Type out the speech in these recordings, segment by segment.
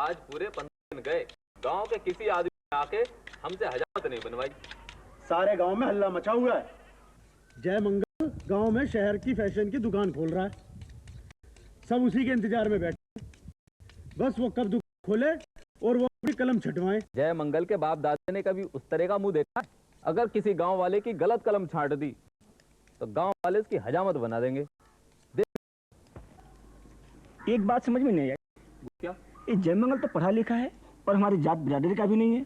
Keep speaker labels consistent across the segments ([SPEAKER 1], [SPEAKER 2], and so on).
[SPEAKER 1] आज पूरे 15 दिन गए, गांव के किसी आदमी ने आके हमसे हजामत नहीं बनवाई।
[SPEAKER 2] सारे गांव में हल्ला मचा हुआ है। जय मंगल गांव में शहर की फैशन की दुकान खोल रहा है। सब उसी के इंतजार में बैठे, बस वो कब दुकान खोले और वो अपनी कलम छटवाएं।
[SPEAKER 1] जय मंगल के बाप दादा ने कभी उस तरह का मुंह देखा? अगर किसी गांव वाले की गलत कलम छांट दी तो गांव वाले इसकी हजामत बना देंगे।
[SPEAKER 3] एक बात समझ में नहीं आई।
[SPEAKER 1] क्या?
[SPEAKER 3] ये जय मंगल तो पढ़ा लिखा है और हमारी जात बिरादरी का भी नहीं है,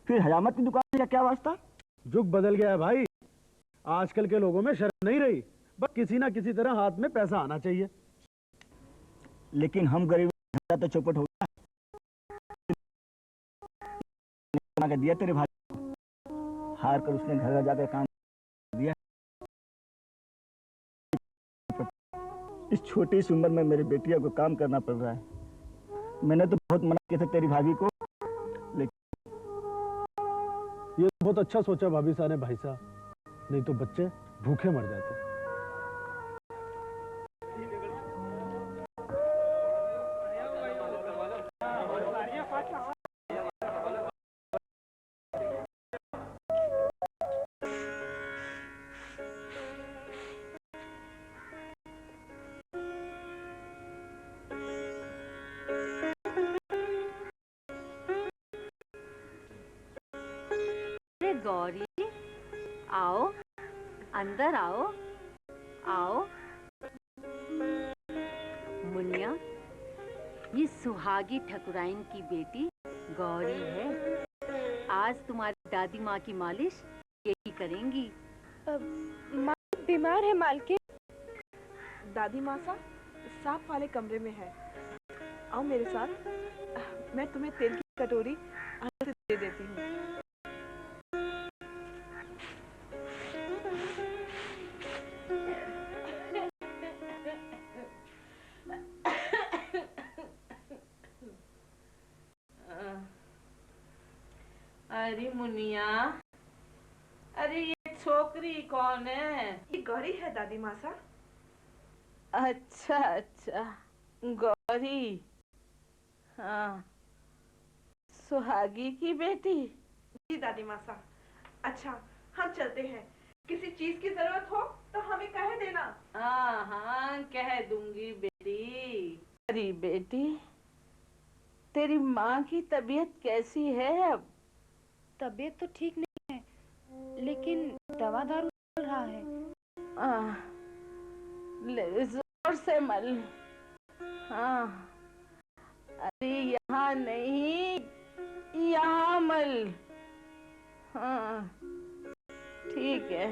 [SPEAKER 3] फिर हजामत की दुकान का क्या वास्ता?
[SPEAKER 2] जुग बदल गया है भाई। आजकल के लोगों में शर्म नहीं रही, बस किसी ना किसी तरह हाथ में पैसा आना चाहिए।
[SPEAKER 3] लेकिन हम गरीब धंधा तो चौपट हो गया। बना के दिया तेरे भाई, हार कर उसने घर जाकर काम दिया। इस छोटी सी उम्र में मेरी बेटिया को काम करना पड़ रहा है। मैंने तो बहुत मना किया था तेरी भाभी को, लेकिन
[SPEAKER 2] ये बहुत अच्छा सोचा भाभी साहब ने भाई साहब, नहीं तो बच्चे भूखे मर जाते।
[SPEAKER 4] गौरी, आओ, अंदर आओ, आओ। मुनिया, ये सुहागी ठकुराइन की बेटी गौरी है। आज तुम्हारी दादी माँ की मालिश यही करेंगी।
[SPEAKER 5] माँ बीमार है मालकिन। दादी माँ साफ वाले कमरे में है। आओ मेरे साथ, मैं तुम्हें तेल की कटोरी अंदर से दे देती हूँ।
[SPEAKER 6] अरे मुनिया, अरे ये छोकरी कौन है?
[SPEAKER 5] ये गौरी है दादी माँ सा।
[SPEAKER 6] अच्छा अच्छा, गौरी। हाँ, सुहागी की बेटी।
[SPEAKER 5] जी दादी माँ सा। अच्छा, हम चलते हैं। किसी चीज की जरूरत हो तो हमें कह देना।
[SPEAKER 6] हाँ हाँ, कह दूंगी बेटी। अरे बेटी, तेरी माँ की तबीयत कैसी है अब?
[SPEAKER 7] तबीयत तो ठीक नहीं है, लेकिन दवा दारू चल रहा है।
[SPEAKER 6] ले जोर से मल। हाँ, अरे यहाँ नहीं, यहाँ मल। हाँ, ठीक है।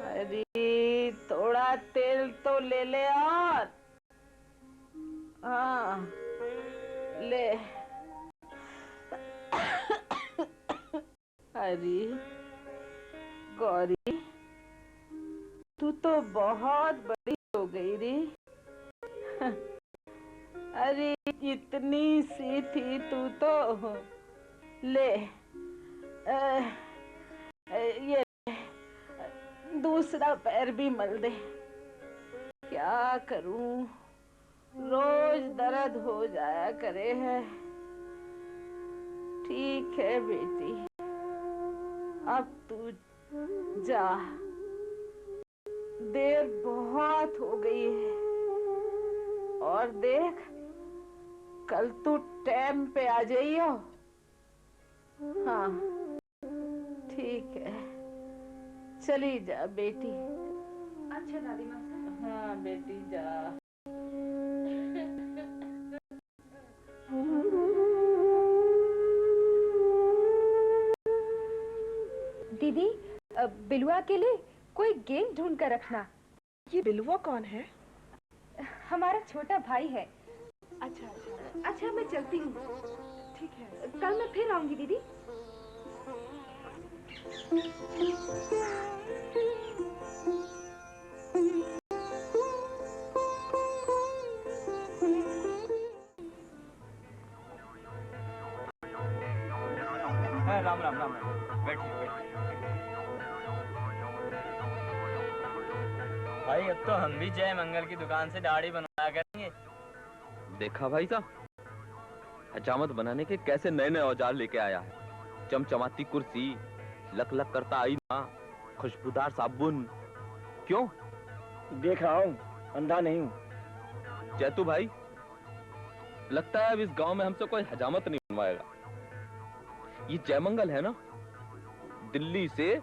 [SPEAKER 6] अरे थोड़ा तेल तो ले ले और। हाँ, ले। अरे गौरी, तू तो बहुत बड़ी हो गई रे। अरे इतनी सी थी तू तो। ले, ये दूसरा पैर भी मल दे। क्या करूं, रोज दर्द हो जाया करे है। ठीक है बेटी, अब तू जा, देर बहुत हो गई है। और देख, कल तू टाइम पे आ जाइयो। हाँ, ठीक है, चली जा बेटी।
[SPEAKER 5] अच्छा दादी माँ।
[SPEAKER 6] हाँ बेटी, जा।
[SPEAKER 7] दीदी, बिलुआ के लिए कोई गेम ढूंढ कर रखना।
[SPEAKER 5] ये बिलुआ कौन है?
[SPEAKER 7] हमारा छोटा भाई है।
[SPEAKER 5] अच्छा अच्छा अच्छा, मैं चलती हूँ। ठीक है,
[SPEAKER 7] कल मैं फिर आऊंगी दीदी।
[SPEAKER 3] राम राम राम राम। बैठिए बैठिए। भाई अब तो हम भी जय मंगल की दुकान से दाढ़ी बनवाया करेंगे।
[SPEAKER 1] देखा भाई साहब, हजामत बनाने के कैसे नए नए औजार लेके आया है। चमचमाती कुर्सी, लक लक करता आईना, खुशबूदार साबुन। क्यों?
[SPEAKER 3] देख रहा हूँ, अंधा नहीं हूँ।
[SPEAKER 1] जैतू भाई, लगता है अब इस गांव में हमसे कोई हजामत नहीं बनवाएगा। ये जयमंगल है ना, दिल्ली से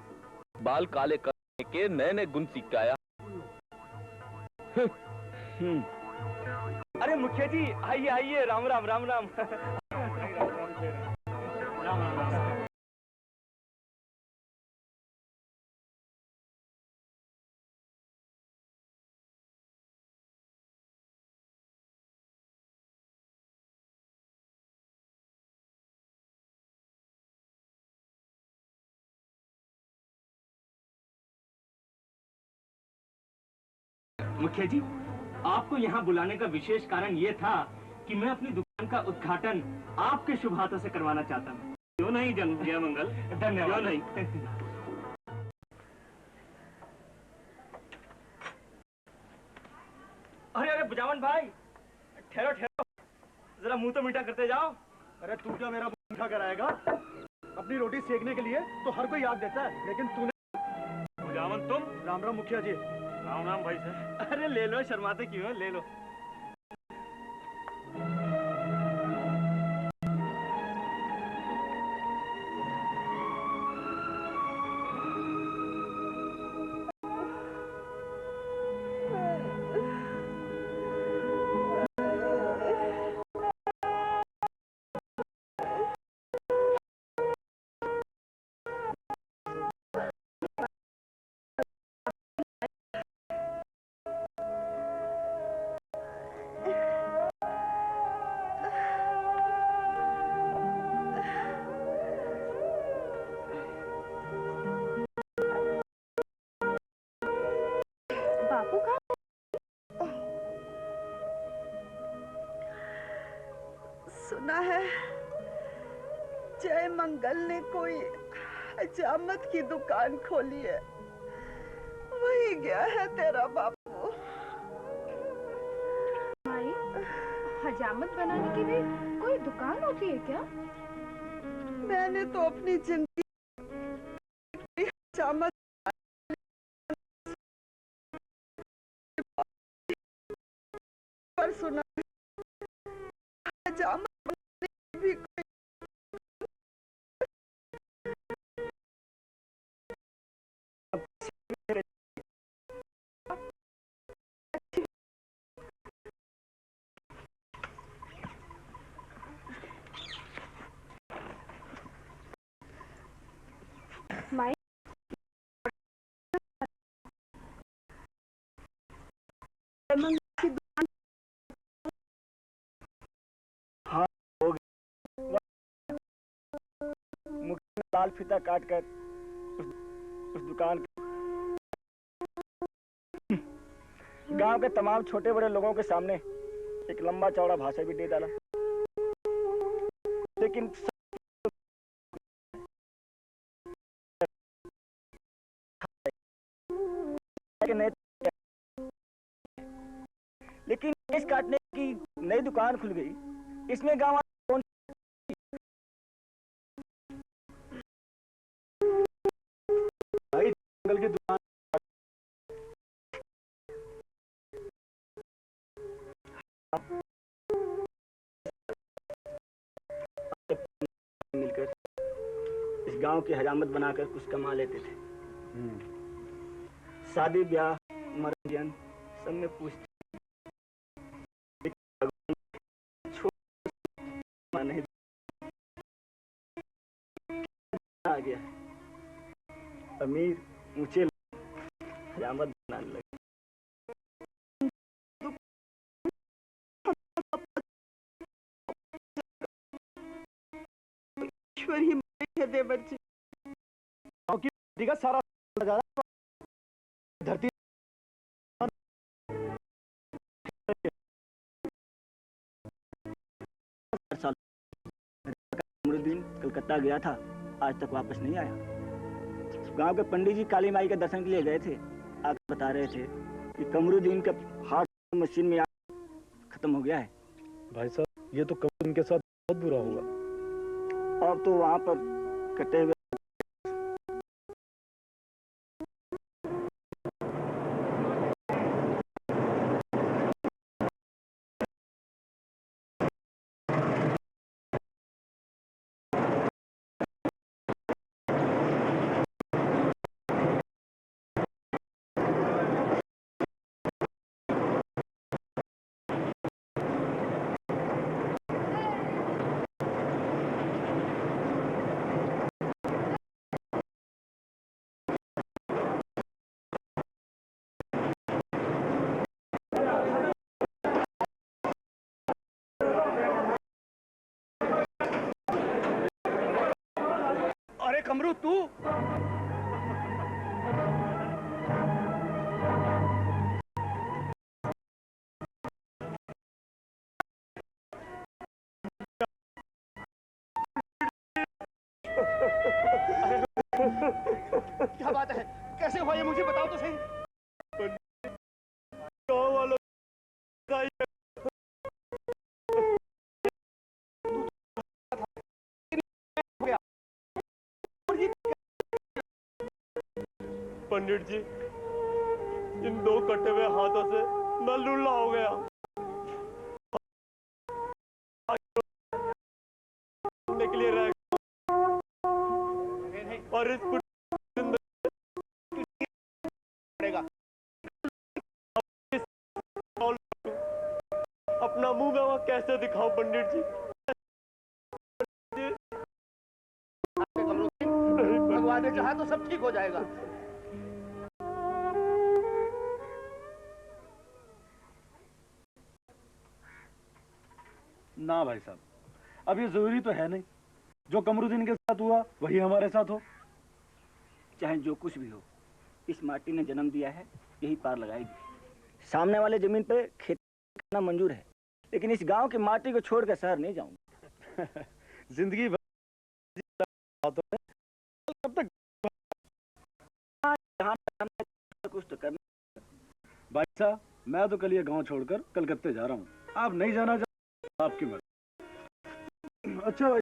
[SPEAKER 1] बाल काले करने के नए नए गुण सीख के आया।
[SPEAKER 3] अरे मुखिया जी, आइए आइए, राम राम राम राम।
[SPEAKER 8] मुखिया जी, आपको यहाँ बुलाने का विशेष कारण ये था कि मैं अपनी दुकान का उद्घाटन आपके शुभ हाथों से करवाना चाहता हूँ। क्यों नहीं जयमंगल? धन्यवाद। क्यों नहीं?
[SPEAKER 3] अरे अरे बुझावन भाई, ठहरो ठहरो, जरा मुंह तो मीठा करते जाओ।
[SPEAKER 2] अरे तू क्या मेरा मुंह मीठा कराएगा? अपनी रोटी सेकने के लिए तो हर कोई आग देता है, लेकिन तूने।
[SPEAKER 3] बुझावन तुम?
[SPEAKER 2] राम राम मुखिया जी।
[SPEAKER 3] राम राम भाई साहब। अरे ले लो, शर्माते क्यों हो, ले लो।
[SPEAKER 7] बापू का
[SPEAKER 5] सुना है जय मंगल ने कोई हजामत की दुकान खोली है, वही गया है तेरा बापू।
[SPEAKER 7] माई, हजामत बनाने की भी कोई दुकान होती है क्या?
[SPEAKER 5] मैंने तो अपनी जिंदगी हजामत पर सुना हजामत बनाने की भी कोई
[SPEAKER 7] माई,
[SPEAKER 5] की दुकान
[SPEAKER 3] मुखिया ने लाल फीता काट कर उस दुकान गांव के तमाम छोटे बड़े लोगों के सामने एक लंबा चौड़ा भाषण भी दे डाला, लेकिन लेकिन इस काटने की नई दुकान खुल गई। इसमें गांव वाले कौन
[SPEAKER 2] भाई जंगल की दुकान
[SPEAKER 3] मिलकर इस गांव की हजामत बनाकर कुछ कमा लेते थे। शादी ब्याह मरन सब में पूछते नहीं आ गया, अमीर ऊंचे हजामत बनाने लगे।
[SPEAKER 5] ईश्वर ही है देवर जी।
[SPEAKER 2] गांव की का सारा नजारा धरती
[SPEAKER 3] कमरुद्दीन कलकत्ता गया था, आज तक वापस नहीं आया। गांव के पंडित जी काली माई के दर्शन के लिए गए थे, आकर बता रहे थे कि कमरुद्दीन का हार्ट मशीन में खत्म हो गया है।
[SPEAKER 2] भाई साहब, ये तो कमरुद्दीन के साथ बहुत बुरा होगा।
[SPEAKER 3] और तो वहाँ पर कटे हुए
[SPEAKER 2] अरे कमरू तू क्या बात है, कैसे हुआ ये मुझे बताओ तो सही। गाँव वालों
[SPEAKER 9] पंडित जी, इन दो कटे हुए हाथों से मैं लुल्ला हो गया। के लिए रह और इस अपना मुंह मैं वहां कैसे दिखाऊं पंडित जी।
[SPEAKER 2] भगवान ने चाहा तो सब ठीक हो जाएगा। ना भाई साहब, अब ये जरूरी तो है नहीं। जो कमरुद्दीन के साथ हुआ वही हमारे साथ हो।
[SPEAKER 3] चाहे जो कुछ भी हो, इस माटी ने जन्म दिया है, यही पार लगाएगी। सामने वाले जमीन पे खेती करना मंजूर है, लेकिन इस गांव की माटी को छोड़कर शहर नहीं जाऊंगा।
[SPEAKER 2] जिंदगी भर तब तक
[SPEAKER 3] कुछ तो करना।
[SPEAKER 2] भाई साहब, मैं तो कल ये गांव छोड़कर कलकत्ते जा रहा हूँ। आप नहीं जाना चाहते, आपकी मर्जी। अच्छा भाई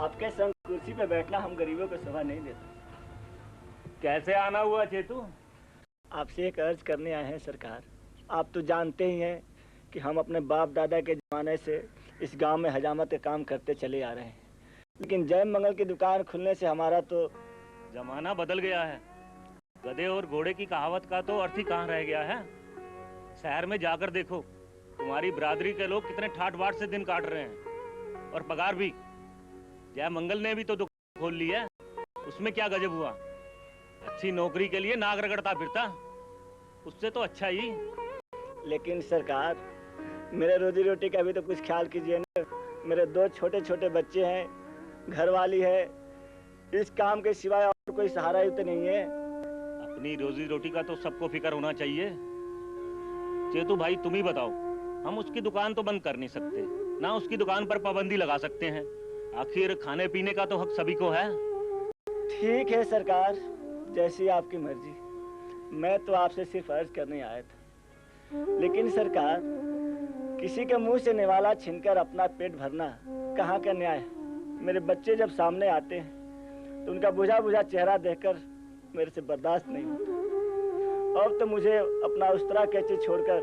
[SPEAKER 3] आपके संग कुर्सी पे बैठना हम गरीबों को शोभा नहीं देता।
[SPEAKER 8] कैसे आना हुआ चेतू?
[SPEAKER 3] आपसे एक अर्ज करने आए हैं सरकार। आप तो जानते ही हैं कि हम अपने बाप दादा के जमाने से इस गांव में हजामत का काम करते चले आ रहे हैं, लेकिन जय मंगल की दुकान खुलने से हमारा तो
[SPEAKER 8] जमाना बदल गया है। गधे और घोड़े की कहावत का तो अर्थ ही कहाँ रह गया है। शहर में जाकर देखो, तुम्हारी बिरादरी के लोग कितने ठाट बाट से दिन काट रहे हैं, और पगार भी। जय मंगल ने भी तो दुकान खोल ली है, उसमें क्या गजब हुआ। अच्छी नौकरी के लिए नाक रगड़ता फिरता, उससे तो अच्छा ही।
[SPEAKER 3] लेकिन सरकार, मेरे रोजी रोटी का भी तो कुछ ख्याल कीजिए ना। मेरे दो छोटे छोटे बच्चे हैं, घरवाली है, इस काम के सिवाय और कोई सहारा ही तो नहीं है।
[SPEAKER 8] अपनी रोजी रोटी का तो सबको फिक्र होना चाहिए। चेतू भाई, तुम ही बताओ, हम उसकी दुकान तो बंद कर नहीं सकते, ना उसकी दुकान पर पाबंदी लगा सकते हैं। आखिर खाने पीने का तो हक सभी को है।
[SPEAKER 3] ठीक है सरकार, जैसी आपकी मर्जी। मैं तो आपसे सिर्फ अर्ज करने आया था। लेकिन सरकार, किसी के मुंह से निवाला छीनकर अपना पेट भरना कहाँ का न्याय है। मेरे बच्चे जब सामने आते हैं तो उनका बुझा बुझा चेहरा देखकर मेरे से बर्दाश्त नहीं होता। अब तो मुझे अपना उस्तरा कैची छोड़कर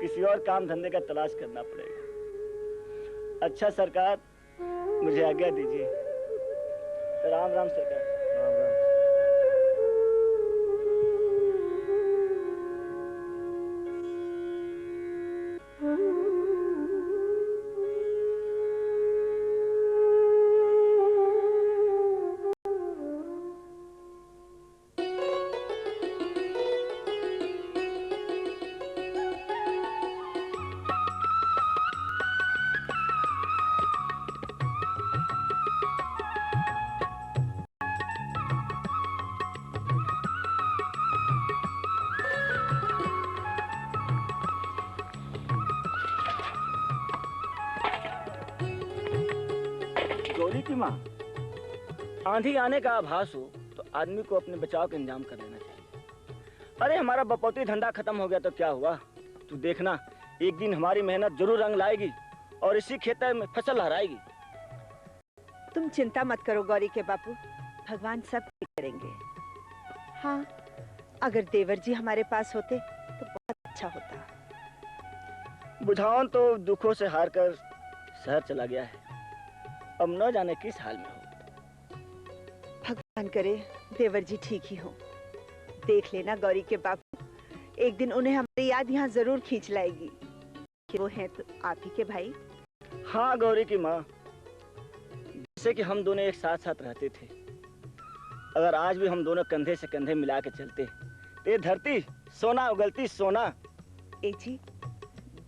[SPEAKER 3] किसी और काम धंधे का तलाश करना पड़ेगा। अच्छा सरकार, मुझे आज्ञा दीजिए। राम राम सरकार।
[SPEAKER 1] राम राम।
[SPEAKER 3] गौरी की माँ, आंधी आने का आभास हो तो आदमी को अपने बचाव का इंतजाम कर लेना चाहिए। अरे हमारा बपौती धंधा खत्म हो गया तो क्या हुआ? तू देखना, एक दिन हमारी मेहनत जरूर रंग लाएगी और इसी खेतर में फसल लहराएगी।
[SPEAKER 10] तुम चिंता मत करो गौरी के बापू, भगवान सब ठीक करेंगे। हाँ, अगर देवर जी हमारे पास होते तो बहुत अच्छा होता।
[SPEAKER 3] बुझावन तो दुखों से हार कर शहर चला गया है, अब न जाने किस हाल में हो।
[SPEAKER 10] भगवान करे देवर जी ठीक ही हो। देख लेना गौरी के बापू, एक दिन उन्हें हमारी याद यहाँ जरूर खींच लाएगी कि वो हैं तो आप ही के भाई।
[SPEAKER 3] हाँ गौरी की माँ, जैसे कि हम दोनों एक साथ साथ रहते थे, अगर आज भी हम दोनों कंधे से कंधे मिला के चलते तो ये धरती सोना उगलती सोना।
[SPEAKER 10] ए जी,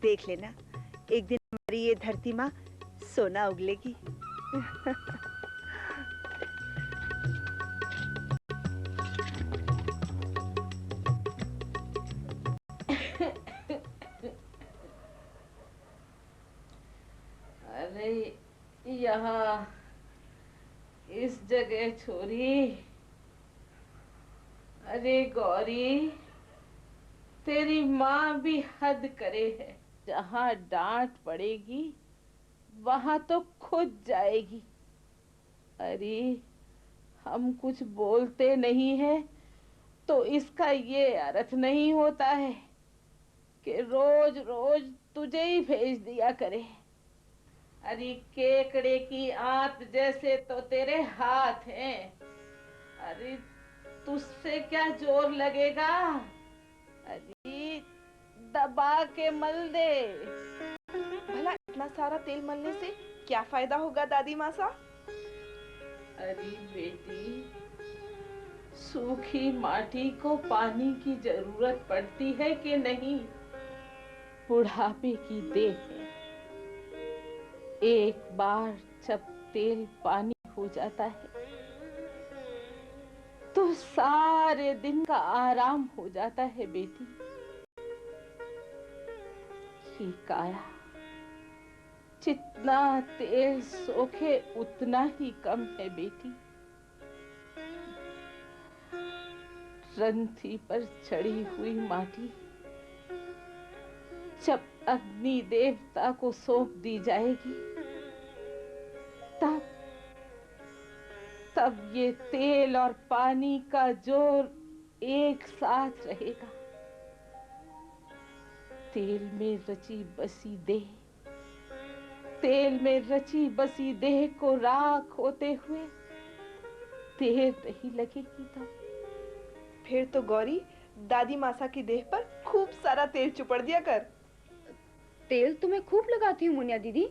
[SPEAKER 10] देख लेना एक दिन हमारी ये धरती माँ सोना उगलेगी।
[SPEAKER 6] अरे यहाँ इस जगह छोरी। अरे गौरी, तेरी माँ भी हद करे है। जहाँ डांट पड़ेगी वहां तो खुद जाएगी। अरे हम कुछ बोलते नहीं है तो इसका ये अर्थ नहीं होता है कि रोज रोज तुझे ही भेज दिया करे। अरे केकड़े की आंत जैसे तो तेरे हाथ हैं। अरे तुझसे क्या जोर लगेगा? अरे दबा के मल दे।
[SPEAKER 5] भला इतना सारा तेल मलने से क्या फायदा होगा दादी मासा?
[SPEAKER 6] अरे बेटी, सूखी माटी को पानी की जरूरत पड़ती है कि नहीं? बुढ़ापे की देह है, एक बार जब तेल पानी हो जाता है तो सारे दिन का आराम हो जाता है बेटी। ये काया जितना तेल सोखे उतना ही कम है बेटी। रंथी पर चढ़ी हुई माटी जब अग्नि देवता को सौंप दी जाएगी तब ये तेल और पानी का जोर एक साथ रहेगा। तेल में रची बसी देह, तेल में रची बसी देह को राख होते हुए देर नहीं लगेगी तब।
[SPEAKER 5] फिर तो गौरी दादी मासा की देह पर खूब सारा तेल चुपड़ दिया कर।
[SPEAKER 7] तेल तो मैं खूब लगाती हूँ मुनिया दीदी।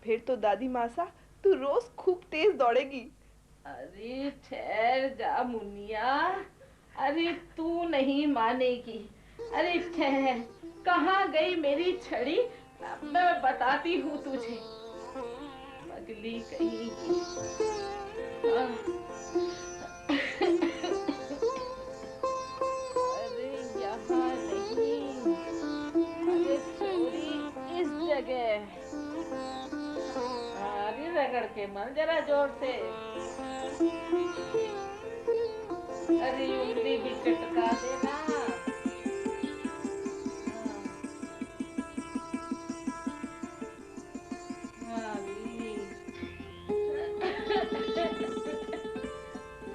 [SPEAKER 5] फिर तो दादी मासा तू रोज खूब तेज दौड़ेगी।
[SPEAKER 6] अरे ठहर जा मुनिया, अरे तू नहीं मानेगी। अरे ठहर, कहाँ गई मेरी छड़ी? मैं बताती हूँ तुझे। पगली कहीं की। अरे यहाँ नहीं, अरे छोरी इस जगह। अरे रगड़ के मर जरा जोर से। अरे उंगली भी चटका देना।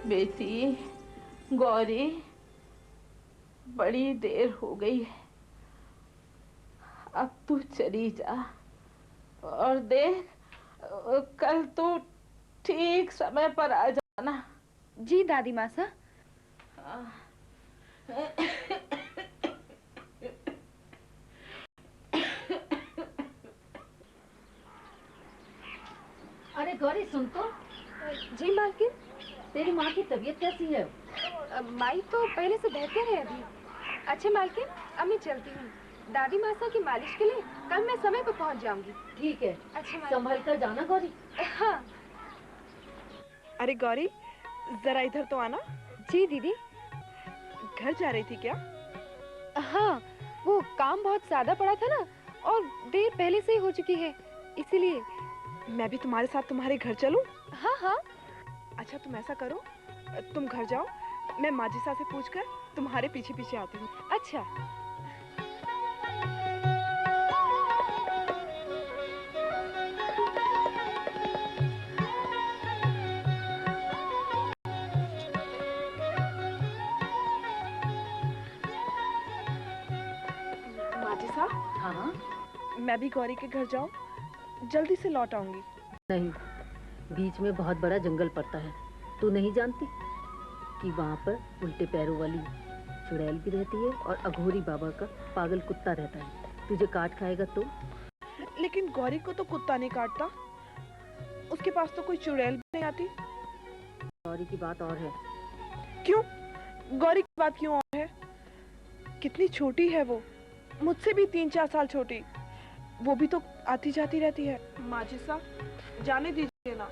[SPEAKER 6] बेटी गौरी, बड़ी देर हो गई है, अब तू चली जा। और देख, कल तू ठीक समय पर आ जाना।
[SPEAKER 7] जी दादी मासा।
[SPEAKER 4] अरे गौरी सुन तो।
[SPEAKER 7] जी मालकिन।
[SPEAKER 4] तेरी माँ की तबीयत कैसी है?
[SPEAKER 7] माई तो पहले से बेहतर है अभी। अच्छा मालकिन, अब मैं चलती हूँ। दादी मासा की मालिश के लिए कल मैं समय पर पहुँच जाऊंगी।
[SPEAKER 4] ठीक है।
[SPEAKER 7] अच्छा
[SPEAKER 4] संभल कर जाना गौरी।
[SPEAKER 7] हाँ।
[SPEAKER 5] अरे गौरी, जरा इधर तो आना।
[SPEAKER 7] जी दीदी।
[SPEAKER 5] घर जा रही थी क्या?
[SPEAKER 7] हाँ, वो काम बहुत ज्यादा पड़ा था ना, और देर पहले से ही हो चुकी है, इसीलिए।
[SPEAKER 5] मैं भी तुम्हारे साथ तुम्हारे घर चलूं?
[SPEAKER 7] हाँ हाँ।
[SPEAKER 5] अच्छा तुम ऐसा करो, तुम घर जाओ, मैं माजिसा से पूछकर तुम्हारे पीछे पीछे आती हूँ।
[SPEAKER 7] अच्छा।
[SPEAKER 5] माजिसा।
[SPEAKER 4] हाँ।
[SPEAKER 5] मैं भी गौरी के घर जाऊं, जल्दी से लौट आऊंगी।
[SPEAKER 4] नहीं, बीच में बहुत बड़ा जंगल पड़ता है। तू नहीं जानती कि वहाँ पर उल्टे पैरों वाली चुड़ैल भी रहती है और अघोरी बाबा का पागल कुत्ता रहता है। तुझे काट खाएगा तो?
[SPEAKER 5] लेकिन गौरी को तो कुत्ता नहीं काटता, उसके पास तो कोई चुड़ैल भी नहीं आती।
[SPEAKER 4] गौरी की बात और है।
[SPEAKER 5] क्यों? गौरी की बात क्यों और है? कितनी छोटी है वो, मुझसे भी 3-4 साल छोटी। वो भी तो आती जाती रहती है। माजिसा, जाने दीजिए ना।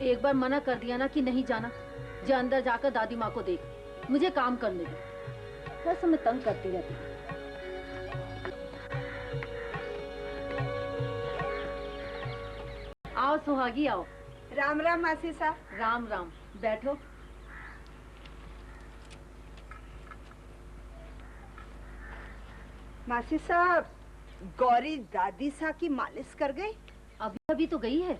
[SPEAKER 4] एक बार मना कर दिया ना कि नहीं जाना। जा अंदर जाकर दादी माँ को देख, मुझे काम करने दे। वैसे मैं तंग करती रहती हूँ। आओ सुहागी आओ।
[SPEAKER 10] राम राम मासीसा।
[SPEAKER 4] राम राम, बैठो।
[SPEAKER 10] मासी साहब, गौरी दादी सा की मालिश कर गई?
[SPEAKER 4] अभी अभी तो गई है।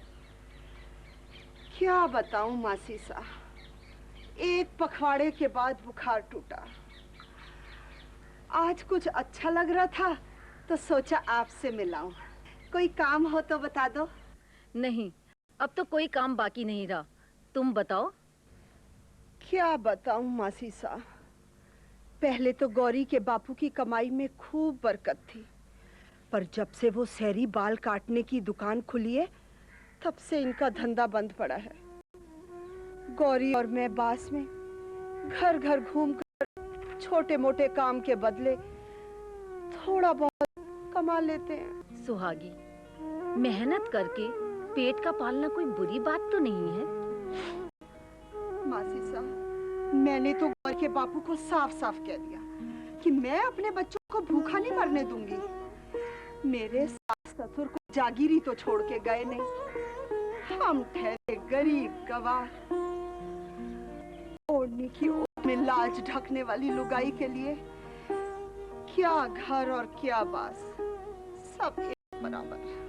[SPEAKER 10] क्या बताऊं मासी सा, एक पखवाड़े के बाद बुखार टूटा। आज कुछ अच्छा लग रहा था तो सोचा आपसे मिलाऊं। कोई काम हो तो बता दो।
[SPEAKER 4] नहीं, अब तो कोई काम बाकी नहीं रहा। तुम बताओ।
[SPEAKER 10] क्या बताऊं मासी सा, पहले तो गौरी के बापू की कमाई में खूब बरकत थी, पर जब से वो शहरी बाल काटने की दुकान खुली है, तब से इनका धंधा बंद पड़ा है। गौरी और मैं बास में घर घर घूमकर छोटे मोटे काम के बदले थोड़ा बहुत कमा लेते हैं।
[SPEAKER 4] सुहागी, मेहनत करके पेट का पालना कोई बुरी बात तो नहीं है।
[SPEAKER 10] मासी साहब, मैंने तो गौरी के बापू को साफ साफ कह दिया कि मैं अपने बच्चों को भूखा नहीं मरने दूंगी। मेरे सास ससुर को जागीरी तो छोड़ के गए नहीं। हम ठहरे गरीब गवार, ओढ़ने की ओट में लाज ढकने वाली लुगाई के लिए क्या घर और क्या बास, सब एक बराबर।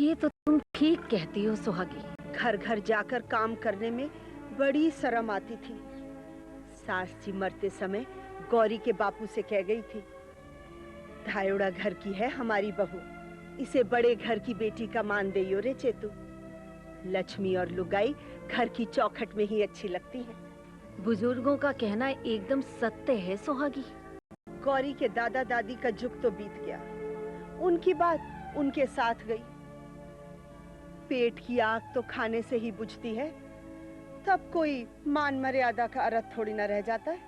[SPEAKER 4] ये तो तुम ठीक कहती हो सुहागी।
[SPEAKER 10] घर घर जाकर काम करने में बड़ी शर्म आती थी। सास जी मरते समय गौरी के बापू से कह गई थी, धायोड़ा घर की है हमारी बहू, इसे बड़े घर की बेटी का मान देयो रे चेतू। लक्ष्मी और लुगाई घर की चौखट में ही अच्छी लगती है।
[SPEAKER 4] बुजुर्गों का कहना एकदम सत्य है सुहागी।
[SPEAKER 10] गौरी के दादा दादी का जुग तो बीत गया, उनकी बात उनके साथ गई। पेट की आग तो खाने से ही बुझती है, तब कोई मान मर्यादा का अर्थ थोड़ी ना रह जाता है।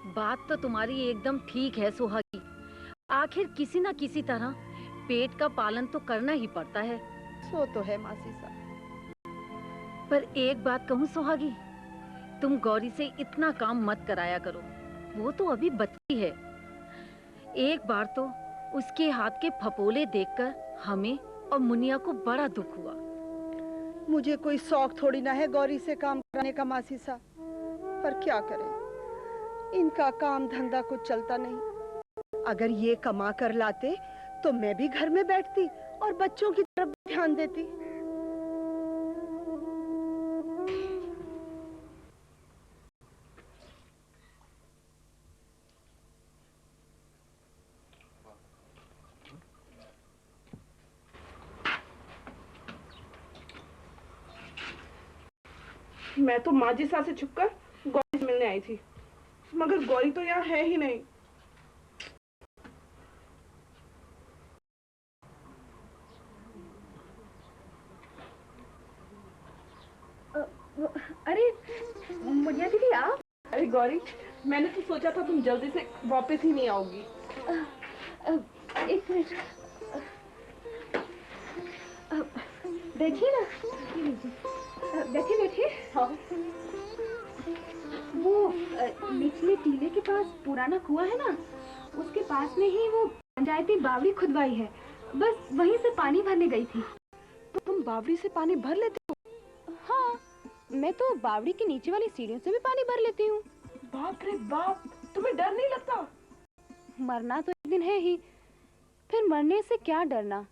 [SPEAKER 4] बात तो तुम्हारी एकदम ठीक है सुहागी। आखिर किसी ना किसी तरह पेट का पालन तो करना ही पड़ता है।
[SPEAKER 10] सो तो है मासी साहब।
[SPEAKER 4] पर एक बात कहूँ सुहागी, तुम गौरी से इतना काम मत कराया करो। वो तो अभी बच्ची है। एक बार तो उसके हाथ के फपोले देखकर हमें और मुनिया को बड़ा दुख हुआ।
[SPEAKER 10] मुझे कोई शौक थोड़ी ना है गौरी से काम कराने का मासी साहब, पर क्या करें, इनका काम धंधा कुछ चलता नहीं। अगर ये कमा कर लाते तो मैं भी घर में बैठती और बच्चों की तरफ ध्यान देती।
[SPEAKER 5] मैं तो माजी सा से छुपकर गौरी से मिलने आई थी, मगर गौरी तो यहाँ है ही नहीं।
[SPEAKER 7] अरे मुनिया दीदी आप?
[SPEAKER 5] अरे गौरी, मैंने तो सोचा था तुम जल्दी से वापस ही नहीं आओगी।
[SPEAKER 7] एक मिनट, बैठिए ना, बैठिए बैठिए।
[SPEAKER 5] हाँ।
[SPEAKER 7] वो निचले टीले के पास पुराना कुआं है ना, उसके पास में ही वो पंचायती बावड़ी खुदवाई है, बस वहीं से पानी भरने गई थी।
[SPEAKER 5] तो तुम बावड़ी से पानी भर लेते हो?
[SPEAKER 7] हाँ, मैं तो बावड़ी के नीचे वाली सीढ़ियों से भी पानी भर लेती हूँ।
[SPEAKER 5] बाप रे बाप, तुम्हें डर नहीं लगता?
[SPEAKER 7] मरना तो एक दिन है ही, फिर मरने से क्या डरना।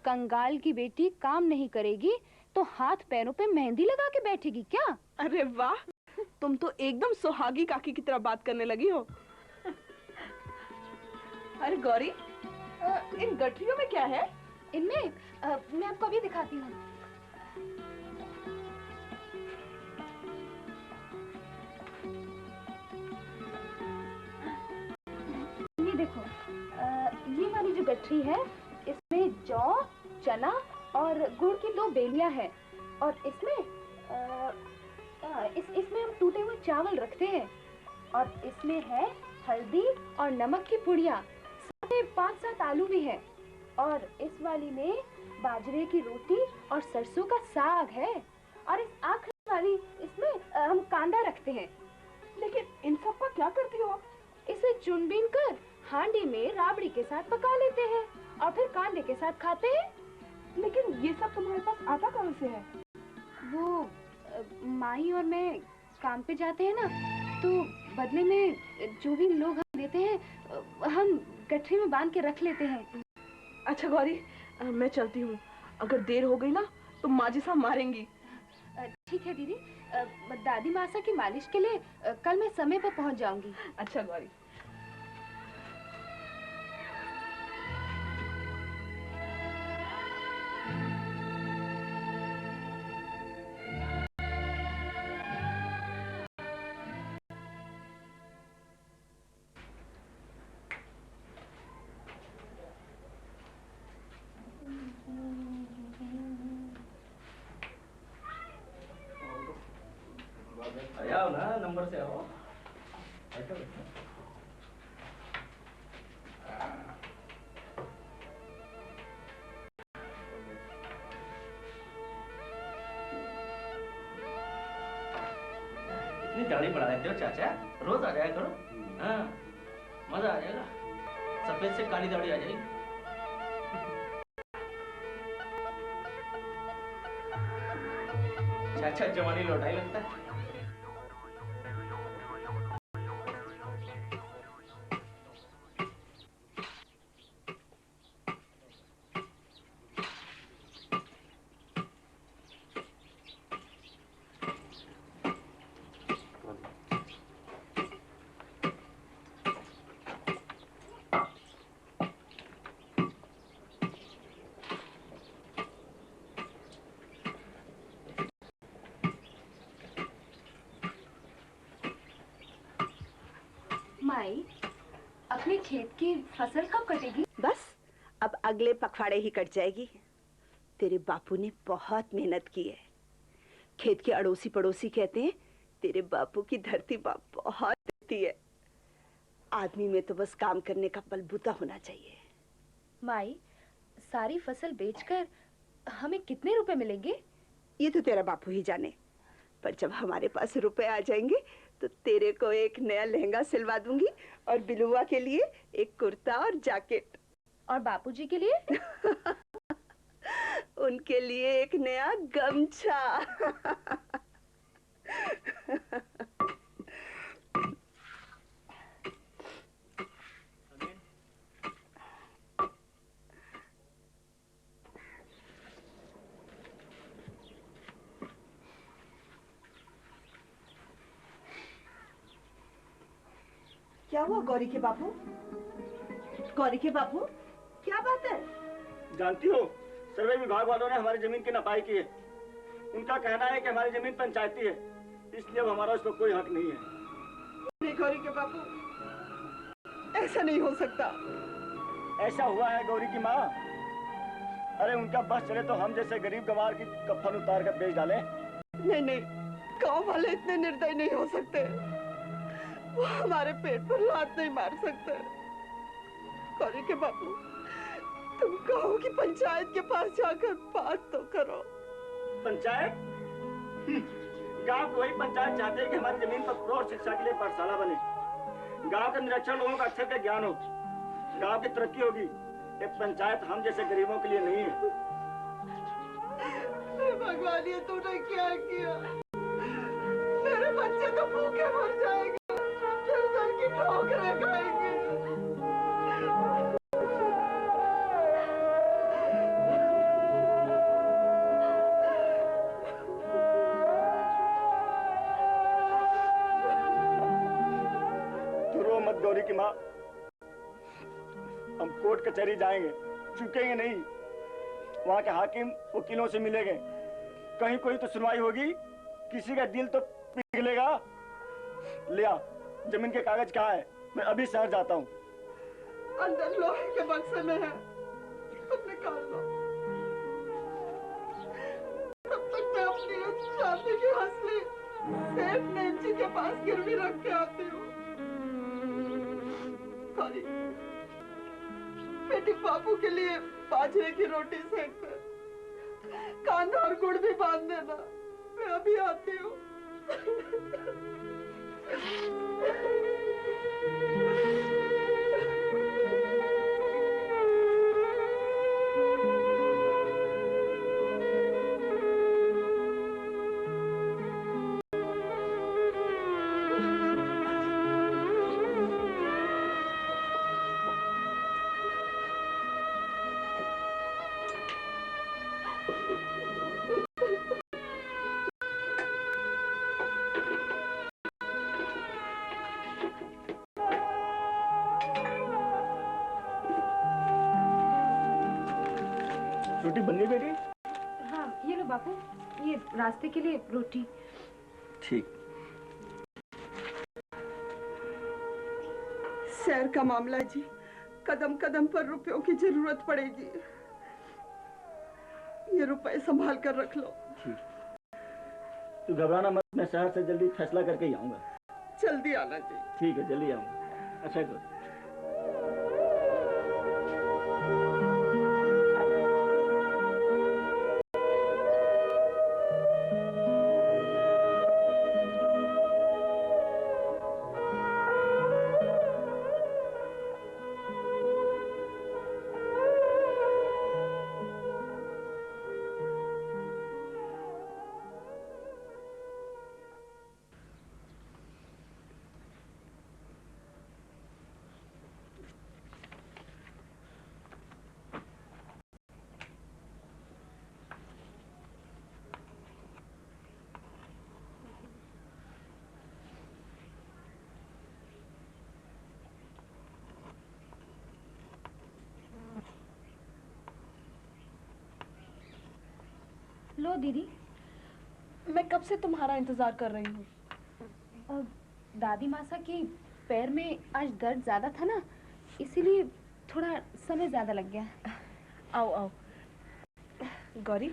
[SPEAKER 7] कंगाल की बेटी काम नहीं करेगी तो हाथ पैरों पे मेहंदी लगा के बैठेगी क्या?
[SPEAKER 5] अरे वाह, तुम तो एकदम सुहागी काकी की तरह बात करने लगी हो। अरे गौरी, इन गठरियों में क्या है?
[SPEAKER 7] इनमें मैं आपको अभी दिखाती हूँ। ये देखो, ये वाली जो गठरी है, इसमें जौ, चना और गुड़ की 2 बेलियां हैं, और इसमें इसमें हम टूटे हुए चावल रखते हैं, और इसमें है हल्दी और नमक की पुड़िया, साथ में 5-7 आलू भी है, और इस वाली में बाजरे की रोटी और सरसों का साग है, और इस आखिरी वाली इसमें हम कांदा रखते हैं।
[SPEAKER 5] लेकिन इन सब का क्या करती हो?
[SPEAKER 7] इसे चुन बीन कर हांडी में राबड़ी के साथ पका लेते हैं और फिर कांदे के साथ खाते हैं।
[SPEAKER 5] लेकिन ये सब तुम्हारे पास आता कहाँ से है?
[SPEAKER 7] वो माई और मैं काम पे जाते हैं ना, तो बदले में जो भी लोग हम देते हैं हम गठरी में बांध के रख लेते हैं।
[SPEAKER 5] अच्छा गौरी, मैं चलती हूँ, अगर देर हो गई ना तो माजी साहब मारेंगी।
[SPEAKER 7] ठीक है दीदी, दादी मासा की मालिश के लिए कल मैं समय पर पहुँच जाऊंगी।
[SPEAKER 5] अच्छा गौरी।
[SPEAKER 3] आओ ना, नंबर से आओ। इतनी दाढ़ी बढ़ा देते हो चाचा, रोज आ जाया करो। हाँ, मजा आ जाएगा, सफेद से काली दाढ़ी आ जाएगी। चाचा जवानी लौटाई लगता है।
[SPEAKER 7] माई, अपने खेत की फसल कब कटेगी?
[SPEAKER 10] बस अब अगले पखवाड़े ही कट जाएगी। तेरे बापू ने बहुत मेहनत की है। खेत के अड़ोसी पड़ोसी कहते हैं तेरे बापू की धरती बाप बहुत देती है। आदमी में तो बस काम करने का बलबूता होना चाहिए।
[SPEAKER 7] माई, सारी फसल बेचकर हमें कितने रुपए मिलेंगे?
[SPEAKER 10] ये तो तेरा बापू ही जाने, पर जब हमारे पास रुपए आ जाएंगे तो तेरे को एक नया लहंगा सिलवा दूंगी और बिलुआ के लिए एक कुर्ता और जैकेट।
[SPEAKER 7] और बापूजी के लिए?
[SPEAKER 10] उनके लिए एक नया गमछा। क्या हुआ गौरी के बापू? गौरी के बापू, क्या बात है?
[SPEAKER 3] जानती हो, सर्वे विभाग वालों ने हमारी जमीन की नपाई की है। उनका कहना है कि हमारी जमीन पंचायती है, इसलिए अब हमारा उस पर कोई हक नहीं है।
[SPEAKER 5] नहीं गौरी के बापू, ऐसा नहीं हो सकता।
[SPEAKER 3] ऐसा हुआ है गौरी की माँ। अरे उनका बस चले तो हम जैसे गरीब गवार की कफन उतार कर बेच डालें।
[SPEAKER 5] नहीं नहीं, गांव वाले इतने निर्दयी नहीं हो सकते। वो हमारे पेट पर लात नहीं मार सकते। गौरी के बापू, तुम गांव की पंचायत के पास जाकर बात तो करो।
[SPEAKER 3] पंचायत? गांव की वही पंचायत चाहते हैं कि हमारी जमीन पर प्रौढ़ शिक्षा के लिए पाठशाला बने, गांव के निरक्षर लोगों का अक्षर का ज्ञान हो, गांव की तरक्की होगी। ये पंचायत हम जैसे गरीबों के लिए नहीं है।
[SPEAKER 5] भगवान, ये तूने क्या किया? मेरे बच्चे तो भूखे मर जाएंगे, फिर सर की ठोकरें खाएंगे।
[SPEAKER 3] तू रो मत गौरी की माँ, हम कोर्ट कचहरी जाएंगे, चुकेंगे नहीं। वहाँ के हाकिम वकीलों से मिलेंगे, कहीं कोई तो सुनवाई होगी, किसी का दिल तो पिघलेगा। लिया, जमीन के कागज कहाँ है? मैं अभी शहर जाता हूँ।
[SPEAKER 5] अंदर लोहे के बक्से में है, तुम निकाल लो। तब तक मैं अपनी चांदी की हंसली सेठ नेमची के पास गिरवी रख के आती हूँ। गौरी, बेटी बापू के लिए बाजरे की रोटी सेक कर कांदा और गुड़ भी बांध देना। मैं अभी आती हूँ।
[SPEAKER 3] रोटी बन गई बेटी?
[SPEAKER 7] हाँ, ये लो बापू, ये रास्ते के लिए रोटी।
[SPEAKER 3] ठीक।
[SPEAKER 5] शहर का मामला जी, कदम कदम पर रुपयों की जरूरत पड़ेगी। ये रुपए संभाल कर रख लो।
[SPEAKER 3] ठीक। तू घबराना मत, मैं शहर से जल्दी फैसला करके ही आऊंगा।
[SPEAKER 5] जल्दी आना जी।
[SPEAKER 3] ठीक है, जल्दी आऊंगा। अच्छा करो।
[SPEAKER 7] लो दीदी।
[SPEAKER 5] मैं कब से तुम्हारा इंतजार कर रही हूँ।
[SPEAKER 7] दादी मासा के पैर में आज दर्द ज्यादा था ना, इसीलिए थोड़ा समय ज्यादा लग गया।
[SPEAKER 5] आओ आओ। गौरी,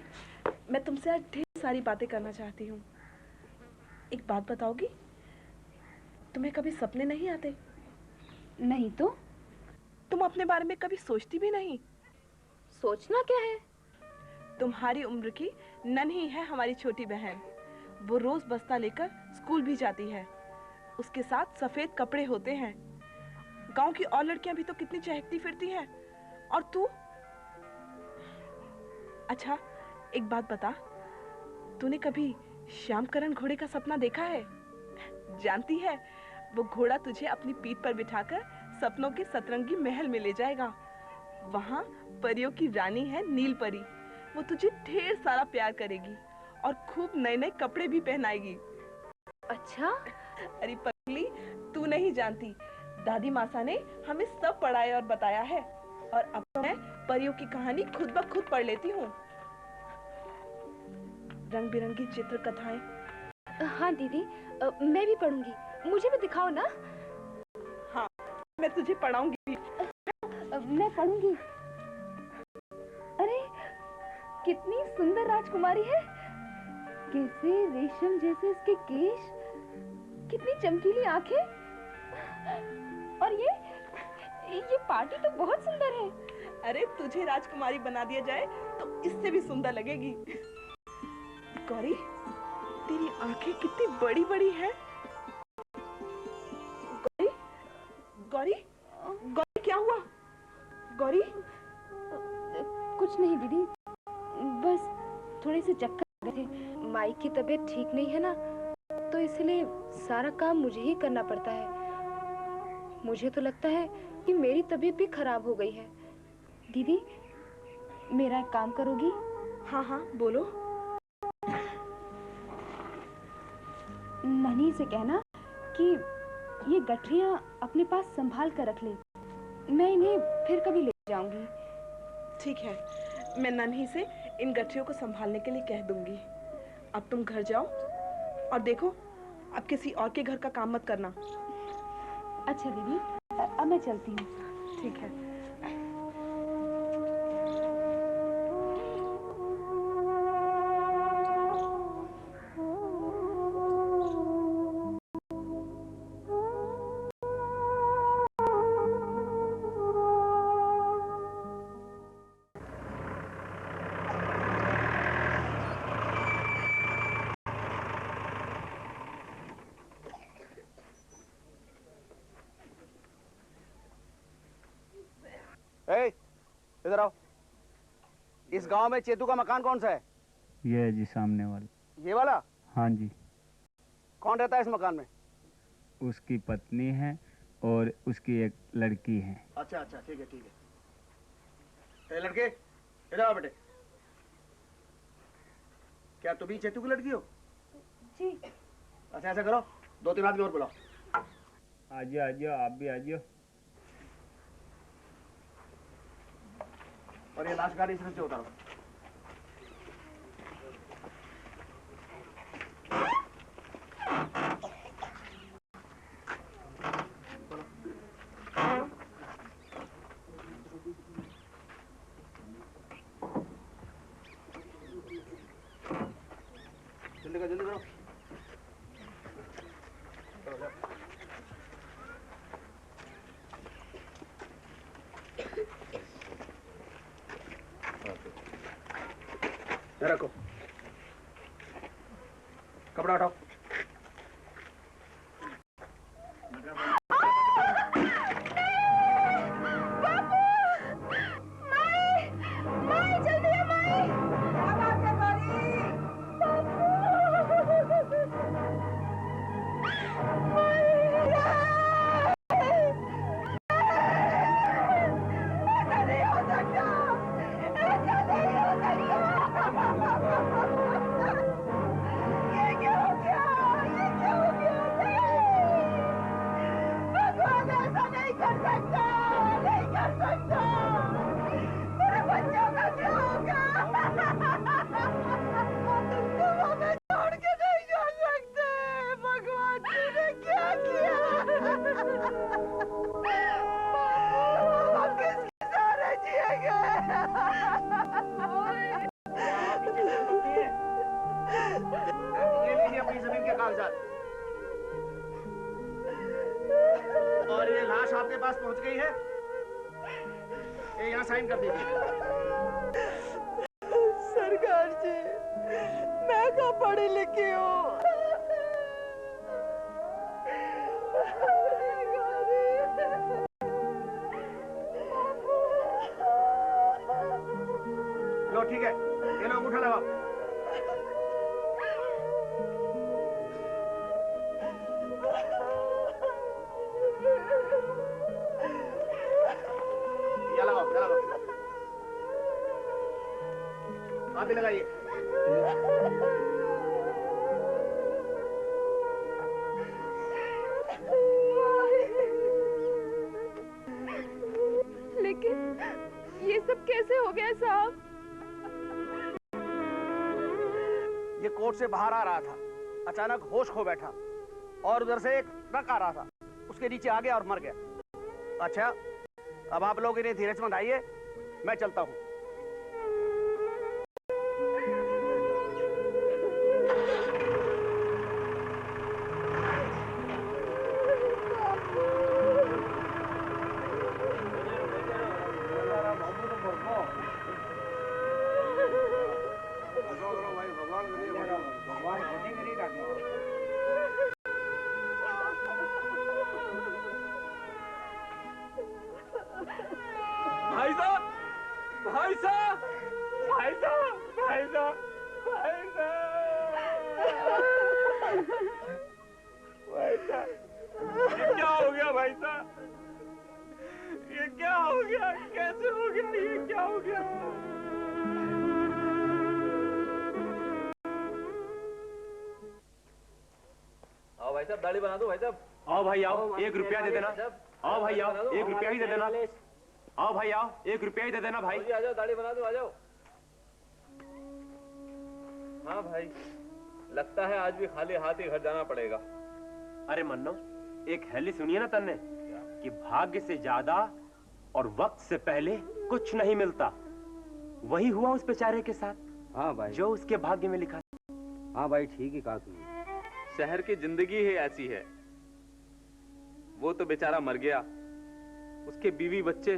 [SPEAKER 5] मैं तुमसे आज ढेर सारी बातें करना चाहती हूँ। एक बात बताओगी, तुम्हें कभी सपने नहीं आते?
[SPEAKER 7] नहीं तो?
[SPEAKER 5] तुम अपने बारे में कभी सोचती भी नहीं?
[SPEAKER 7] सोचना क्या है?
[SPEAKER 5] तुम्हारी उम्र की नन्ही है हमारी छोटी बहन। वो रोज बस्ता लेकर स्कूल भी जाती है, उसके साथ सफेद कपड़े होते हैं। गांव की और लड़कियां भी तो कितनी चहकती फिरती हैं, और तू? अच्छा, एक बात बता, तूने कभी श्यामकरण घोड़े का सपना देखा है? जानती है, वो घोड़ा तुझे अपनी पीठ पर बिठाकर सपनों के सतरंगी महल में ले जाएगा। वहां परियों की रानी है नील परी। वो तुझे ढेर सारा प्यार करेगी और खूब नए नए कपड़े भी पहनाएगी।
[SPEAKER 7] अच्छा?
[SPEAKER 5] अरे पगली, तू नहीं जानती, दादी मासा ने हमें सब पढ़ाया और बताया है। और अब तो मैं परियों की कहानी खुद ब खुद पढ़ लेती हूँ। रंग बिरंगी चित्र कथाएं।
[SPEAKER 7] हाँ दीदी, मैं भी पढ़ूंगी, मुझे भी दिखाओ ना।
[SPEAKER 5] हाँ, मैं तुझे पढ़ाऊंगी भी।
[SPEAKER 7] मैं पढ़ूंगी। अरे कितनी सुंदर राजकुमारी है, कैसे रेशम जैसे इसके केश, कितनी चमकीली आंखें, और ये पार्टी तो बहुत सुंदर है।
[SPEAKER 5] अरे तुझे राजकुमारी बना दिया जाए तो इससे भी सुंदर लगेगी। गौरी, तेरी आंखें कितनी बड़ी बड़ी हैं। गौरी, गौरी, गौरी क्या हुआ? गौरी?
[SPEAKER 7] कुछ नहीं दीदी, बस थोड़े से चक्कर आ गए थे। माई की तबीयत ठीक नहीं है ना, तो इसलिए सारा काम मुझे ही करना पड़ता है। मुझे तो लगता है कि मेरी तबीयत भी खराब हो गई है। दीदी, मेरा एक काम करोगी?
[SPEAKER 5] हाँ हाँ बोलो।
[SPEAKER 7] नन्ही से कहना कि ये गठरियां अपने पास संभाल कर रख ले, मैं इन्हें फिर कभी ले जाऊंगी।
[SPEAKER 5] ठीक है, मैं नन्ही से इन गठरियों को संभालने के लिए कह दूंगी। अब तुम घर जाओ और देखो, अब किसी और के घर का काम मत करना।
[SPEAKER 7] अच्छा दीदी, अब मैं चलती हूँ।
[SPEAKER 5] ठीक है।
[SPEAKER 11] इधर आओ। इस गांव में चेतू का मकान कौन सा है?
[SPEAKER 12] ये है जी, सामने वाला।
[SPEAKER 11] ये वाला?
[SPEAKER 12] हाँ जी।
[SPEAKER 11] कौन रहता है इस मकान में?
[SPEAKER 12] उसकी पत्नी है और उसकी एक लड़की है।
[SPEAKER 11] अच्छा अच्छा, ठीक है ठीक है। लड़के इधर आओ बेटे। क्या तुम भी चेतू की लड़की हो?
[SPEAKER 7] जी।
[SPEAKER 11] अच्छा ऐसा करो, 2-3 आदमी और बुलाओ।
[SPEAKER 12] आजिए आजिए, आप भी आजिए।
[SPEAKER 11] और ये लाश गाड़ी इसमें से उतारो। जल्दी करो जल्दी करो। रखो, कपड़ा उठाओ। और ये लाश आपके पास पहुंच गई है, ये यहाँ साइन कर दीजिए।
[SPEAKER 5] सरकार जी, मैं क्या पढ़ी लिखी हूँ।
[SPEAKER 11] लो ठीक है, ये लो अंगूठा लगाओ। ये लगाओ, ये लगाओ। आप भी लगाइए।
[SPEAKER 7] लेकिन ये सब कैसे हो गया साहब?
[SPEAKER 11] ये कोर्ट से बाहर आ रहा था, अचानक होश खो बैठा और उधर से एक ट्रक आ रहा था, उसके नीचे आ गया और मर गया। अच्छा, अब आप लोग इन्हें धीरज मंदाइए, मैं चलता हूँ।
[SPEAKER 9] भाई साहब, भाई साहब, भाई साहब, भाई साहब, भाई साहब, भाई साहब, ये क्या हो गया भाई साहब? ये क्या हो गया? कैसे हो गया? ये क्या हो गया?
[SPEAKER 1] आओ भाई साहब, दाढ़ी बना दो भाई साहब।
[SPEAKER 9] आओ भाई आओ, 1 रुपया दे देना। आओ भाई आओ, 1 रुपया ही दे देना। आओ भाई आओ, 1 रुपया ही दे देना भाई।
[SPEAKER 1] आ जाओ, दाढ़ी बना दो, आ जाओ। हाँ भाई, लगता है आज भी खाली हाथ ही घर जाना पड़ेगा।
[SPEAKER 9] अरे मन्नो, एक हेली सुनिए ना तन्ने कि भाग्य से ज्यादा और वक्त से पहले कुछ नहीं मिलता। वही हुआ उस बेचारे के साथ।
[SPEAKER 11] हाँ भाई,
[SPEAKER 9] जो उसके भाग्य में लिखा।
[SPEAKER 11] हाँ भाई, ठीक ही कहा तुमने।
[SPEAKER 1] शहर की जिंदगी ही ऐसी है। वो तो बेचारा मर गया, उसके बीवी बच्चे,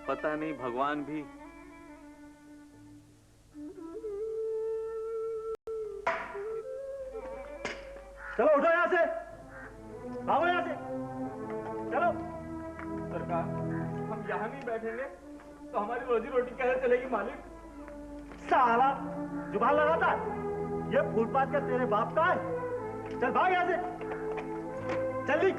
[SPEAKER 1] पता नहीं भगवान भी।
[SPEAKER 2] चलो उठो यहाँ से, भागो यहाँ से, चलो।
[SPEAKER 9] सरकार, हम यहाँ नहीं बैठेंगे तो हमारी रोजी रोटी कैसे चलेगी मालिक?
[SPEAKER 2] साला जुबान लगाता है, ये फुटपाथ का तेरे बाप का है। चल भाग यहाँ से, चल लिख।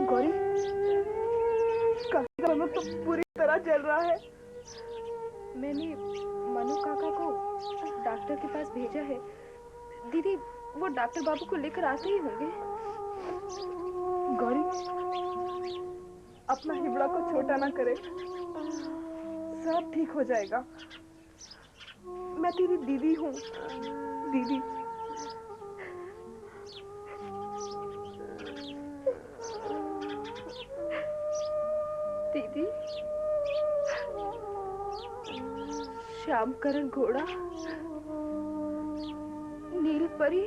[SPEAKER 5] गौरी, काका का तो पूरी तरह जल रहा है।
[SPEAKER 7] मैंने मनु काका को डॉक्टर के पास भेजा है। दीदी, वो डॉक्टर बाबू को लेकर आते ही होंगे।
[SPEAKER 5] गौरी, अपना हिबड़ा को छोटा ना करे, सब ठीक हो जाएगा। मैं तेरी दीदी हूँ, दीदी।
[SPEAKER 7] दीदी, श्यामकरण घोड़ा, नील परी,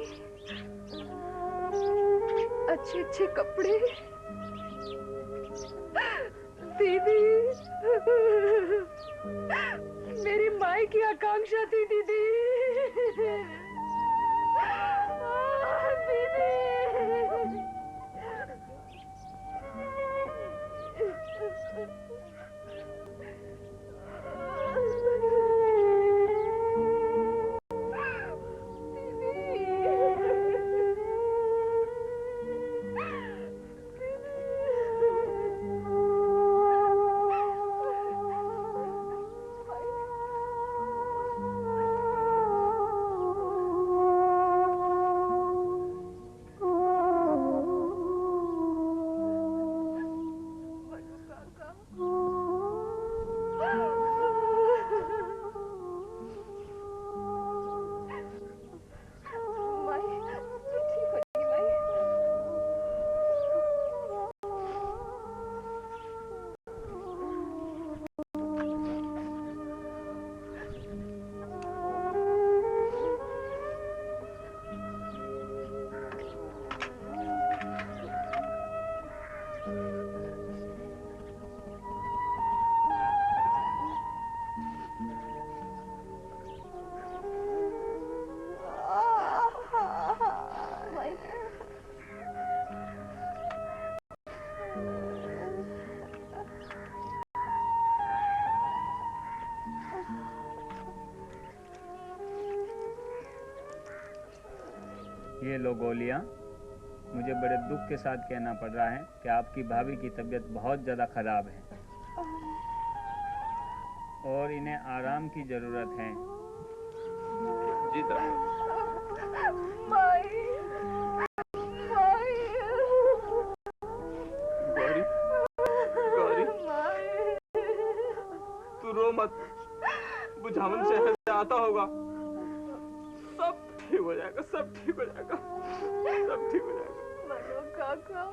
[SPEAKER 7] अच्छे अच्छे कपड़े। दीदी, मेरी माई की आकांक्षा थी दीदी। दीदी,
[SPEAKER 12] ये लो गोलियां मुझे बड़े दुख के साथ कहना पड़ रहा है कि आपकी भाभी की तबीयत बहुत ज़्यादा ख़राब है और इन्हें आराम की ज़रूरत है।
[SPEAKER 1] जी डॉक्टर। गौरी, गौरी, तू रो मत। बुझावन शहर से आता होगा, सब ठीक हो जाएगा, सब ठीक हो जाएगा, सब ठीक हो जाएगा।
[SPEAKER 5] मनो काका।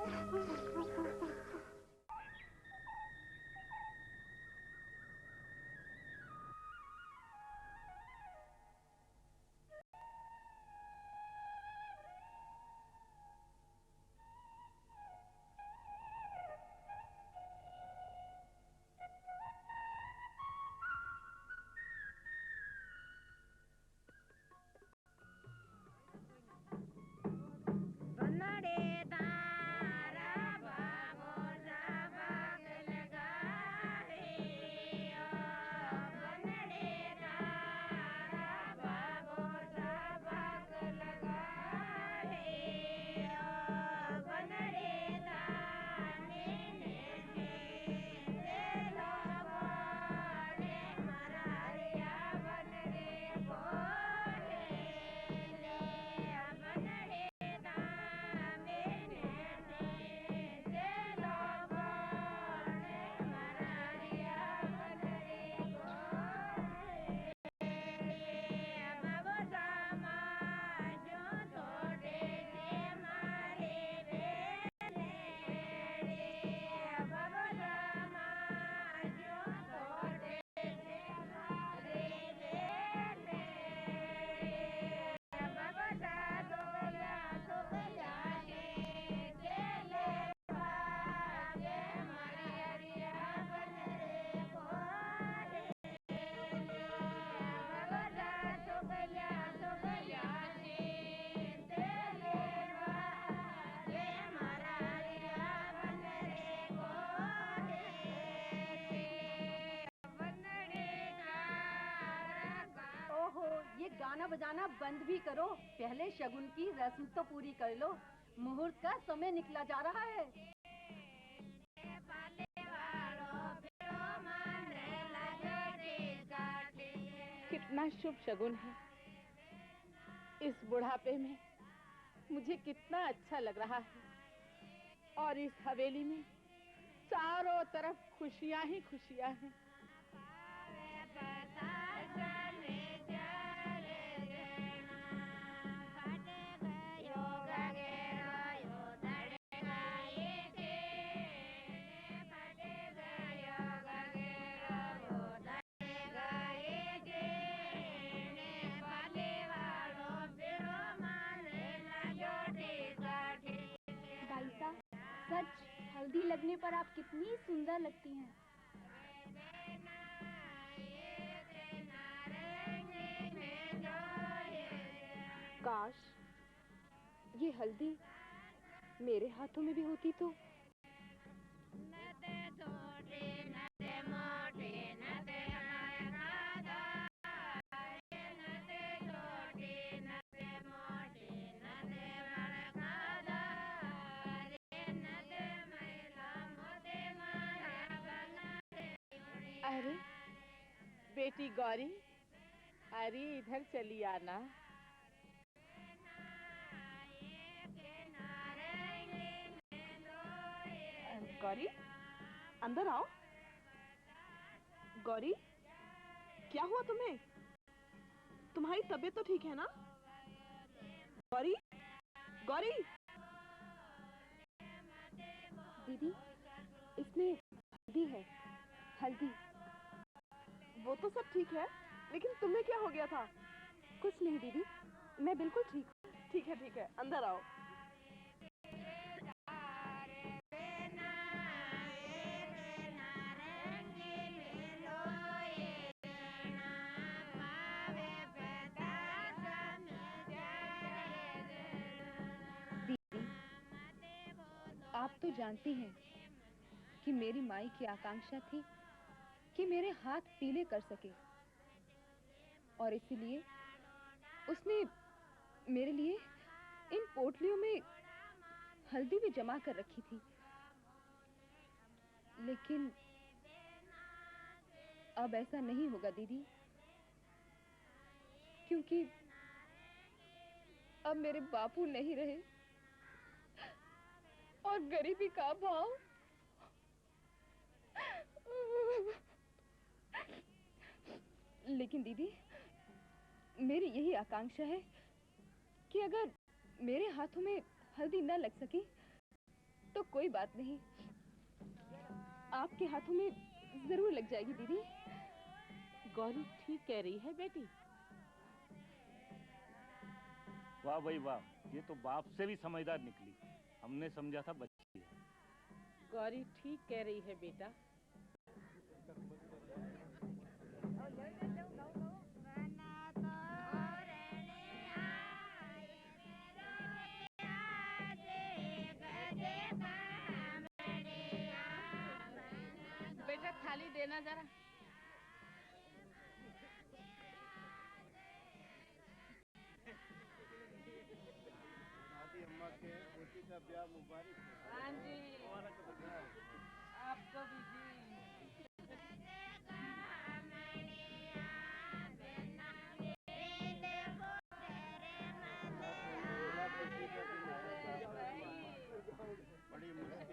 [SPEAKER 4] ये गाना बजाना बंद भी करो, पहले शगुन की रस्म तो पूरी कर लो। मुहूर्त का समय निकला जा रहा है।
[SPEAKER 6] कितना शुभ शगुन है। इस बुढ़ापे में मुझे कितना अच्छा लग रहा है और इस हवेली में चारों तरफ खुशियां ही खुशियां हैं।
[SPEAKER 7] सच, हल्दी लगने पर आप कितनी सुंदर लगती हैं।
[SPEAKER 5] काश ये हल्दी मेरे हाथों में भी होती तो।
[SPEAKER 6] अरे बेटी गौरी, अरे इधर चली आना।
[SPEAKER 5] गौरी, अंदर आओ। गौरी, क्या हुआ तुम्हें? तुम्हारी तबीयत तो ठीक है ना? गौरी, गौरी।
[SPEAKER 7] दीदी, इसमें हल्दी है, हल्दी।
[SPEAKER 5] वो तो सब ठीक है, लेकिन तुम्हें क्या हो गया था?
[SPEAKER 7] कुछ नहीं दीदी, मैं बिल्कुल ठीक हूँ।
[SPEAKER 5] ठीक है, अंदर आओ।
[SPEAKER 7] दीदी, आप तो जानती हैं कि मेरी माई की आकांक्षा थी कि मेरे हाथ पीले कर सके, और इसीलिए उसने मेरे लिए इन पोटलियों में हल्दी भी जमा कर रखी थी, लेकिन अब ऐसा नहीं होगा दीदी, क्योंकि अब मेरे बापू नहीं रहे और गरीबी का भाव। लेकिन दीदी, मेरी यही आकांक्षा है कि अगर मेरे हाथों में हल्दी न लग सकी तो कोई बात नहीं, आपके हाथों में जरूर लग जाएगी दीदी।
[SPEAKER 6] गौरी ठीक कह रही है बेटी।
[SPEAKER 8] वाह भाई वाह, ये तो बाप से भी समझदार निकली। हमने समझा था बच्ची है।
[SPEAKER 6] गौरी ठीक कह रही है बेटा। बेटा थाली देना जरा।
[SPEAKER 2] अम्मा के बेटी का ब्याह मुबारक हो।
[SPEAKER 6] हाँ जी, आपको भी जी।
[SPEAKER 2] बड़ी मुश्किल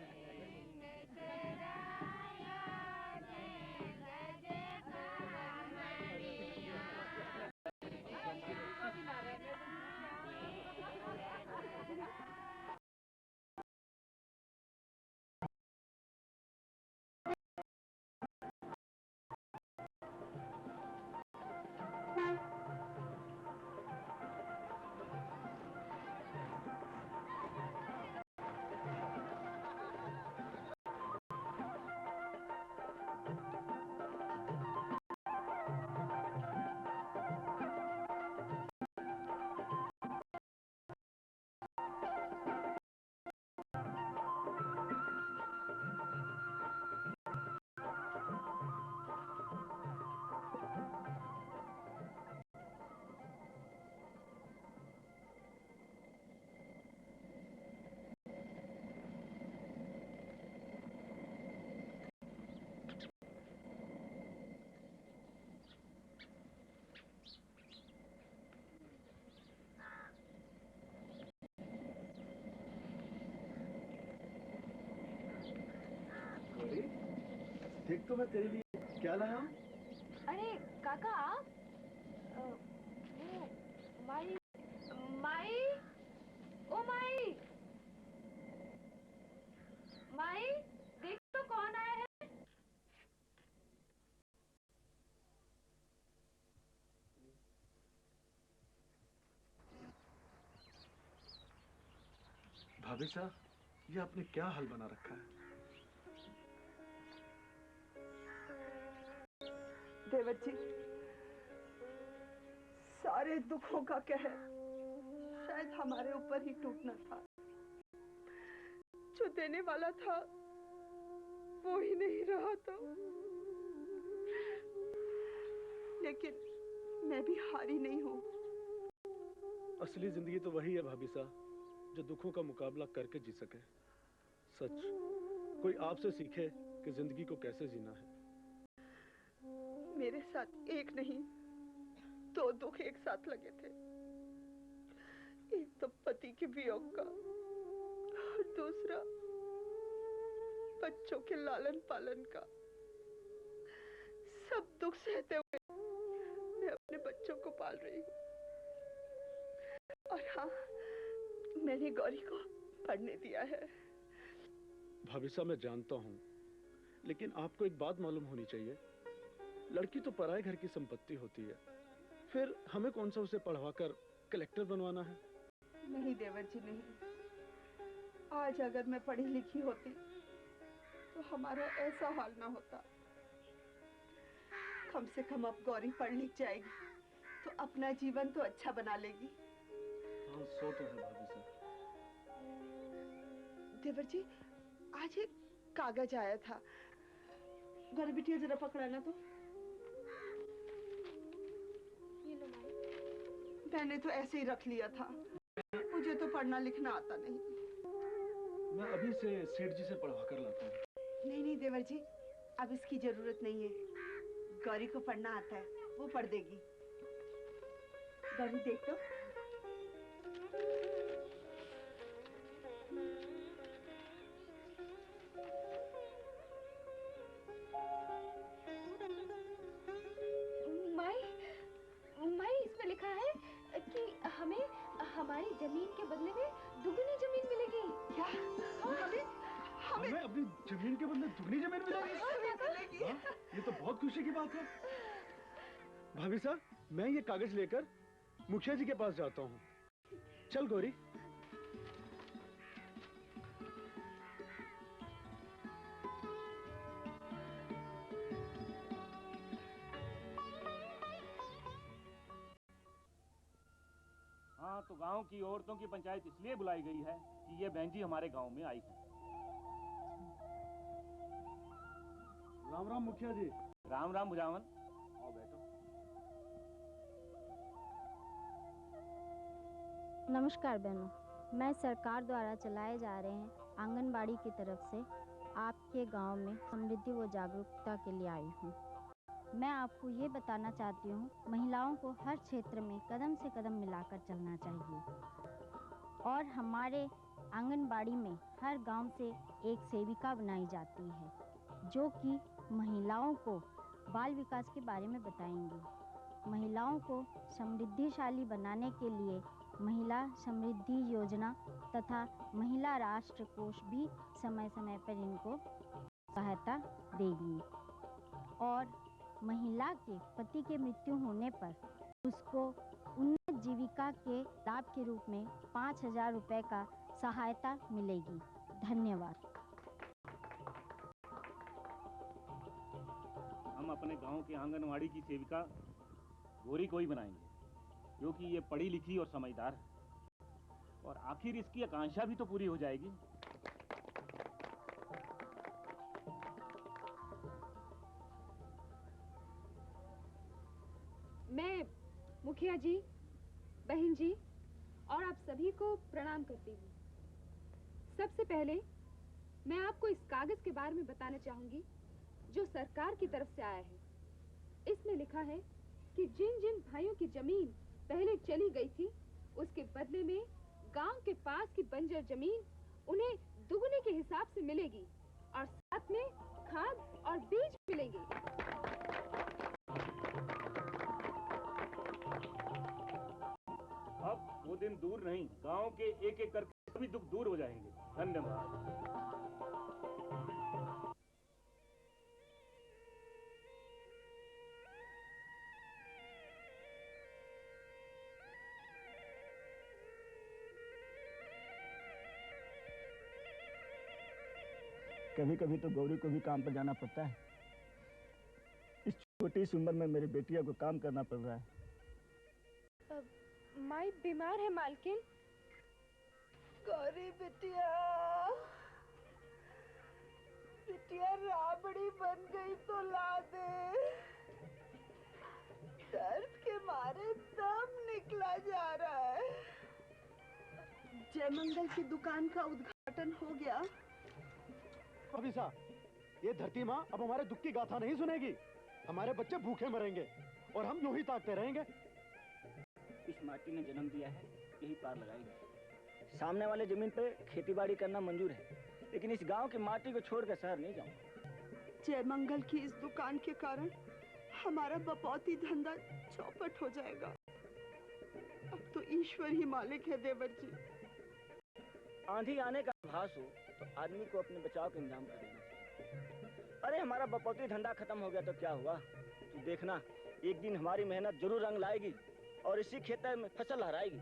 [SPEAKER 2] देख तो मैं तेरे लिए क्या लाया हूँ।
[SPEAKER 7] अरे काका आप माई माई ओ माई माई देख तो कौन आया है।
[SPEAKER 2] भाभी साहब, ये आपने क्या हाल बना रखा है।
[SPEAKER 10] देवर जी, सारे दुखों का कहर शायद हमारे ऊपर ही टूटना था। जो देने वाला था वो ही नहीं रहा तो। लेकिन मैं भी हारी नहीं हूँ।
[SPEAKER 2] असली जिंदगी तो वही है भाभी साहब, जो दुखों का मुकाबला करके जी सके। सच, कोई आपसे सीखे कि जिंदगी को कैसे जीना है।
[SPEAKER 10] मेरे साथ एक नहीं, दो दुख एक साथ लगे थे। एक तो पति के वियोग का और दूसरा बच्चों के लालन पालन का। सब दुख सहते हुए मैं अपने बच्चों को पाल रही हूँ। और हाँ, मैंने गौरी को पढ़ने दिया है।
[SPEAKER 2] भाभी साहब, मैं जानता हूँ, लेकिन आपको एक बात मालूम होनी चाहिए। लड़की तो पराए घर की संपत्ति होती है, फिर हमें कौन सा उसे पढ़वाकर कलेक्टर बनवाना है।
[SPEAKER 10] नहीं देवर जी, नहीं। आज अगर मैं पढ़ी लिखी होती तो हमारा ऐसा हाल ना होता। कम से कम अब गौरी पढ़ लिख जाएगी तो अपना जीवन तो अच्छा बना लेगी।
[SPEAKER 2] हाँ, सो तो है भाभी साहब।
[SPEAKER 10] देवर जी, आज एक कागज आया था। गौरी बिटिया जरा पकड़ाना तो।
[SPEAKER 7] ये लो माई।
[SPEAKER 10] मैंने तो ऐसे ही रख लिया था, मुझे तो पढ़ना लिखना आता नहीं।
[SPEAKER 2] मैं अभी से सेठ जी से पढ़वा कर लाता हूँ।
[SPEAKER 10] नहीं नहीं देवर जी, अब इसकी जरूरत नहीं है। गौरी को पढ़ना आता है, वो पढ़ देगी। गौरी देख तो।
[SPEAKER 7] माई इसमें लिखा है कि हमें हमारी जमीन के बदले में दुगनी जमीन मिलेगी। क्या?
[SPEAKER 2] हमें अपनी जमीन के बदले दुगनी जमीन मिलेगी? हाँ, ये तो बहुत खुशी की बात है। भाभी साहब, मैं ये कागज लेकर मुखिया जी के पास जाता हूँ। चल गौरी।
[SPEAKER 8] हाँ, तो गांव की औरतों की पंचायत इसलिए बुलाई गई है कि ये बहन जी हमारे गांव में आई है।
[SPEAKER 2] राम राम मुखिया जी।
[SPEAKER 8] राम राम बुझावन। आओ बैठो।
[SPEAKER 13] नमस्कार बहनों, मैं सरकार द्वारा चलाए जा रहे हैं आंगनबाड़ी की तरफ से आपके गांव में समृद्धि व जागरूकता के लिए आई हूं। मैं आपको ये बताना चाहती हूँ, महिलाओं को हर क्षेत्र में कदम से कदम मिलाकर चलना चाहिए और हमारे आंगनबाड़ी में हर गांव से एक सेविका बनाई जाती है जो कि महिलाओं को बाल विकास के बारे में बताएंगी। महिलाओं को समृद्धिशाली बनाने के लिए महिला समृद्धि योजना तथा महिला राष्ट्र कोष भी समय समय पर इनको सहायता देगी और महिला के पति के मृत्यु होने पर उसको उन्नत जीविका के लाभ के रूप में 5,000 रुपये का सहायता मिलेगी। धन्यवाद।
[SPEAKER 8] हम अपने गांव के आंगनवाड़ी की सेविका गौरी को ही बनाएंगे क्योंकि ये पढ़ी लिखी और समझदार है और आखिर इसकी आकांक्षा भी तो पूरी हो जाएगी।
[SPEAKER 7] मैं मुखिया जी, बहन जी और आप सभी को प्रणाम करती हूँ। सबसे पहले मैं आपको इस कागज के बारे में बताना चाहूंगी जो सरकार की तरफ से आया है। इसमें लिखा है कि जिन जिन भाइयों की जमीन पहले चली गई थी उसके बदले में गांव के पास की बंजर जमीन उन्हें दुगने के हिसाब से मिलेगी और साथ में खाद और बीज मिलेंगे।
[SPEAKER 8] अब वो दिन दूर नहीं, गांव के एक एक करके सभी दुख दूर हो जाएंगे। धन्यवाद।
[SPEAKER 3] कभी कभी तो गौरी को भी काम पर जाना पड़ता है। इस छोटी सी उम्र में मेरी बेटिया को काम करना पड़ रहा है।
[SPEAKER 5] माई बीमार है मालकिन।
[SPEAKER 10] गौरी बिटिया, बिटिया राबड़ी बन गई तो ला दे। दर्द के मारे दम निकला जा रहा है। जयमंगल की दुकान का उद्घाटन हो गया।
[SPEAKER 2] अभी साहब, ये धरती माँ अब हमारे दुख की गाथा नहीं सुनेगी। हमारे बच्चे भूखे मरेंगे और हम यूं ही ताकते रहेंगे।
[SPEAKER 3] इस माटी ने जन्म दिया है, यही पार लगाएगी। सामने वाले जमीन पे खेतीबाड़ी करना मंजूर है, लेकिन इस गांव की माटी को छोड़कर शहर नहीं जाऊंगा।
[SPEAKER 10] जयमंगल की इस दुकान के कारण हमारा बपौती धंधा चौपट हो जाएगा। अब तो ईश्वर ही मालिक है देवर जी।
[SPEAKER 3] आंधी आने का आभास हो तो आदमी को अपने बचाव का इंतजाम कर लेना चाहिए। अरे हमारा बपौती धंधा खत्म हो गया तो क्या हुआ? तू देखना, एक दिन हमारी मेहनत जरूर रंग लाएगी और इसी खेतर में फसल लहराएगी।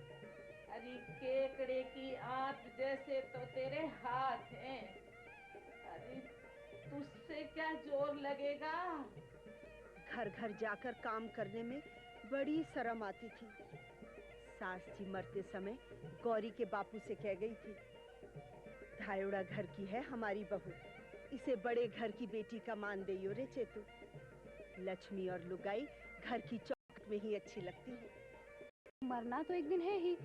[SPEAKER 6] अरे केकड़े की आंत जैसे तो तेरे हाथ हैं। अरे तुझसे क्या जोर लगेगा?
[SPEAKER 10] घर घर जाकर काम करने में बड़ी शर्म आती थी। सास जी मरते समय गौरी के बापू से कह गई थी, धायोड़ा घर की है हमारी बहू, इसे बड़े घर की बेटी का मान देयो रे चेतू। लक्ष्मी और लुगाई घर की चौखट में ही अच्छी लगती है।
[SPEAKER 7] मरना तो एक दिन है ही,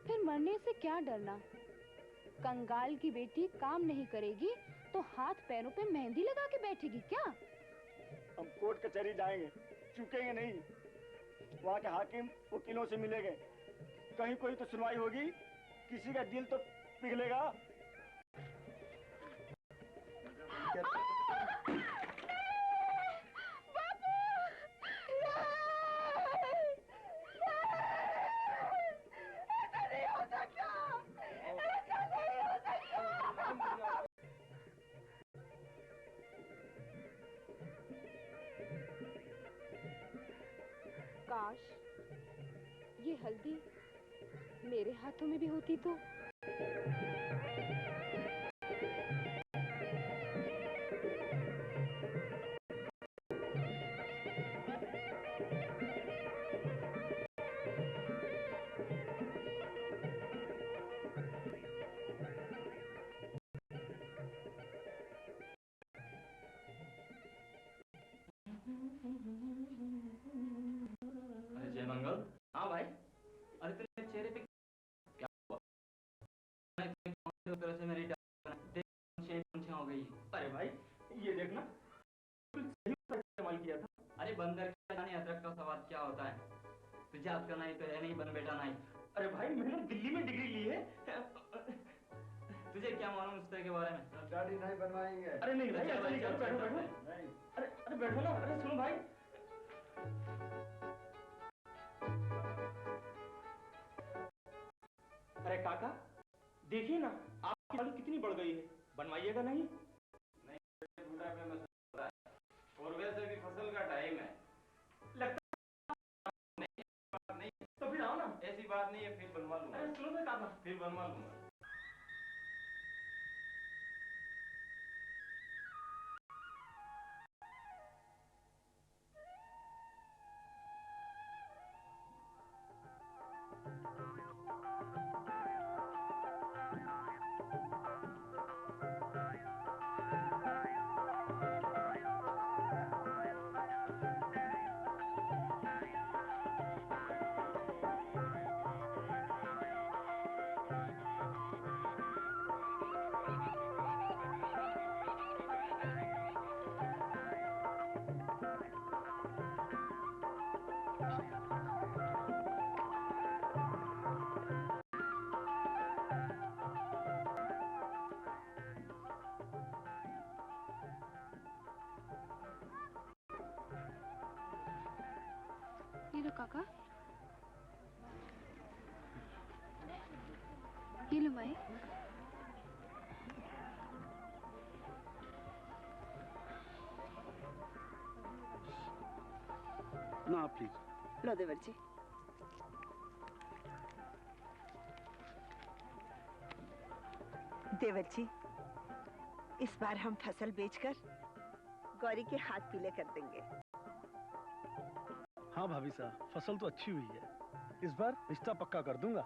[SPEAKER 7] फिर मरने से क्या डरना? कंगाल की बेटी काम नहीं करेगी तो हाथ पैरों पे मेहंदी लगा के बैठेगी क्या?
[SPEAKER 3] हम कोर्ट कचहरी जाएंगे, चूकेंगे नहीं। वहाँ के हाकिम वकीलों से मिलेंगे, कहीं कोई तो सुनवाई होगी, किसी का दिल तो पिघलेगा।
[SPEAKER 7] काश ये हल्दी मेरे हाथों में भी होती तो।
[SPEAKER 14] अरे जय मंगल। हाँ भाई, अरे तेरे चेहरे पे क्या हुआ? तरह से मेरी हो गई।
[SPEAKER 3] अरे भाई ये देखना, सही इस्तेमाल किया था।
[SPEAKER 14] अरे बंदर का जाने अदरक का स्वाद क्या होता है। तुझे आपका नहीं तो है नहीं, बन बेटा नहीं।
[SPEAKER 3] अरे भाई मैंने दिल्ली में डिग्री ली है।
[SPEAKER 14] तुझे क्या मालूम उस तरह के बारे में?
[SPEAKER 11] गाड़ी नहीं बनवाएंगे।
[SPEAKER 3] अरे नहीं भाई, ऐसा नहीं करो, बैठो बैठो। अरे अरे बैठो ना, अरे सुनो भाई। अरे काका देखिए ना, आपकी आलू कितनी बढ़ गई है, बनवाइएगा नहीं?
[SPEAKER 14] बुढ़ापे में और वैसे भी फसल का टाइम है। नहीं
[SPEAKER 3] तो फिर आओ ना।
[SPEAKER 14] ऐसी बात नहीं है, फिर बनवा लूंगा।
[SPEAKER 3] अरे सुनो ना काका,
[SPEAKER 14] फिर बनवा लूंगा।
[SPEAKER 7] ये लो काका, ये लो माई।
[SPEAKER 2] ना प्लीज।
[SPEAKER 10] लो देवर जी। देवर जी, इस बार हम फसल बेचकर गौरी के हाथ पीले कर देंगे।
[SPEAKER 2] हाँ भाभी साहब, फसल तो अच्छी हुई है, इस बार रिश्ता पक्का कर दूंगा।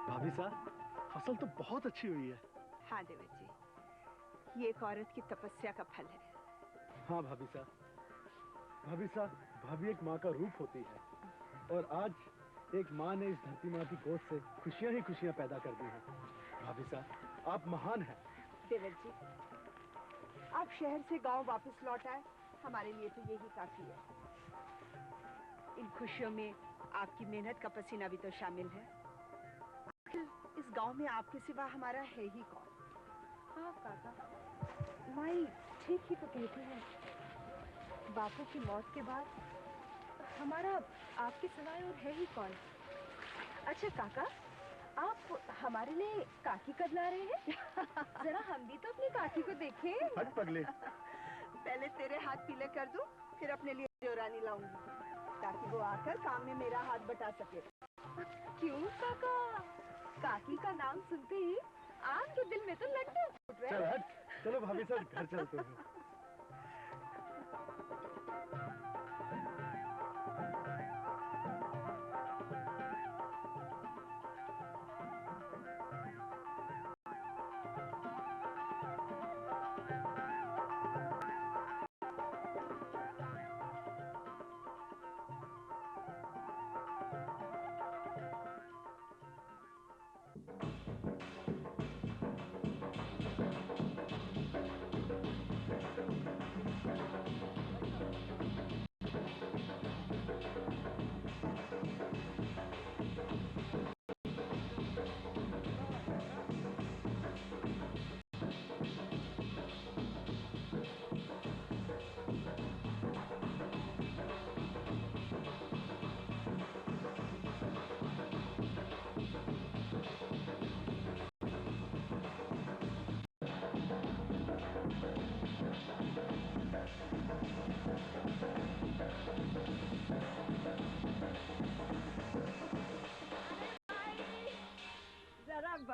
[SPEAKER 2] भाभी साहब, फसल तो बहुत अच्छी हुई है।
[SPEAKER 10] हाँ देवर जी, ये एक औरत की तपस्या का फल है।
[SPEAKER 2] हाँ भाभी साहब, भाभी एक माँ का रूप होती है, और आज एक माँ ने इस धरती माँ की गोद से खुशियाँ ही खुशियाँ पैदा कर दी हैं। भाभी साहब, आप महान हैं।
[SPEAKER 10] देवर जी, आप शहर से गांव वापस लौट आए, हमारे लिए तो यही काफी है। इन खुशियों में आपकी मेहनत का पसीना भी तो शामिल है। इस गांव में आपके सिवा हमारा है ही कौन?
[SPEAKER 7] हाँ काका, माई ठीक ही तो कहती है। बापू की मौत के बाद हमारा आपके सिवाय और है ही कौन? अच्छा काका, आप हमारे लिए काकी कदला रहे हैं? जरा हम भी तो अपनी काकी को देखें।
[SPEAKER 2] हट पगले।
[SPEAKER 10] पहले तेरे हाथ पीले कर दूं, फिर अपने लिए देवरानी लाऊंगी, ताकि वो आकर काम में मेरा हाथ बटा सके।
[SPEAKER 7] क्यों काका? काकी का नाम सुनते ही आपके दिल में तो लड्डू फूट रहे।
[SPEAKER 2] चल हट, चलो भाभी साहब घर चलते हैं।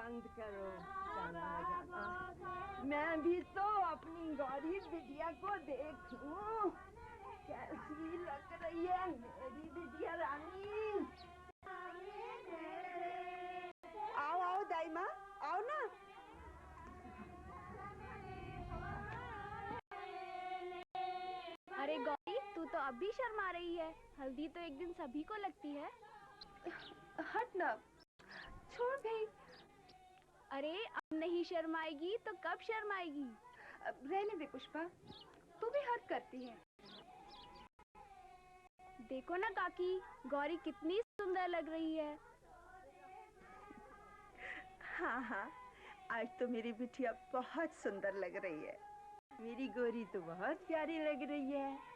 [SPEAKER 15] बंद करो, जाना जाना। मैं भी तो अपनी गौरी बिटिया को देखूं, कैसी लग रही है मेरी बिटिया रानी।
[SPEAKER 10] आओ आओ दाई माँ, आओ ना।
[SPEAKER 7] अरे गौरी, तू तो अब भी शर्मा रही है। हल्दी तो एक दिन सभी को लगती है।
[SPEAKER 5] हट ना, छोड़ भाई।
[SPEAKER 7] अरे अब नहीं शर्माएगी तो कब शर्माएगी?
[SPEAKER 5] रहने दे पुष्पा, तू भी हद करती है।
[SPEAKER 7] देखो ना काकी, गौरी कितनी सुंदर लग रही है।
[SPEAKER 10] हाँ हाँ, आज तो मेरी बिटिया बहुत सुंदर लग रही है।
[SPEAKER 15] मेरी गौरी तो बहुत प्यारी लग रही है।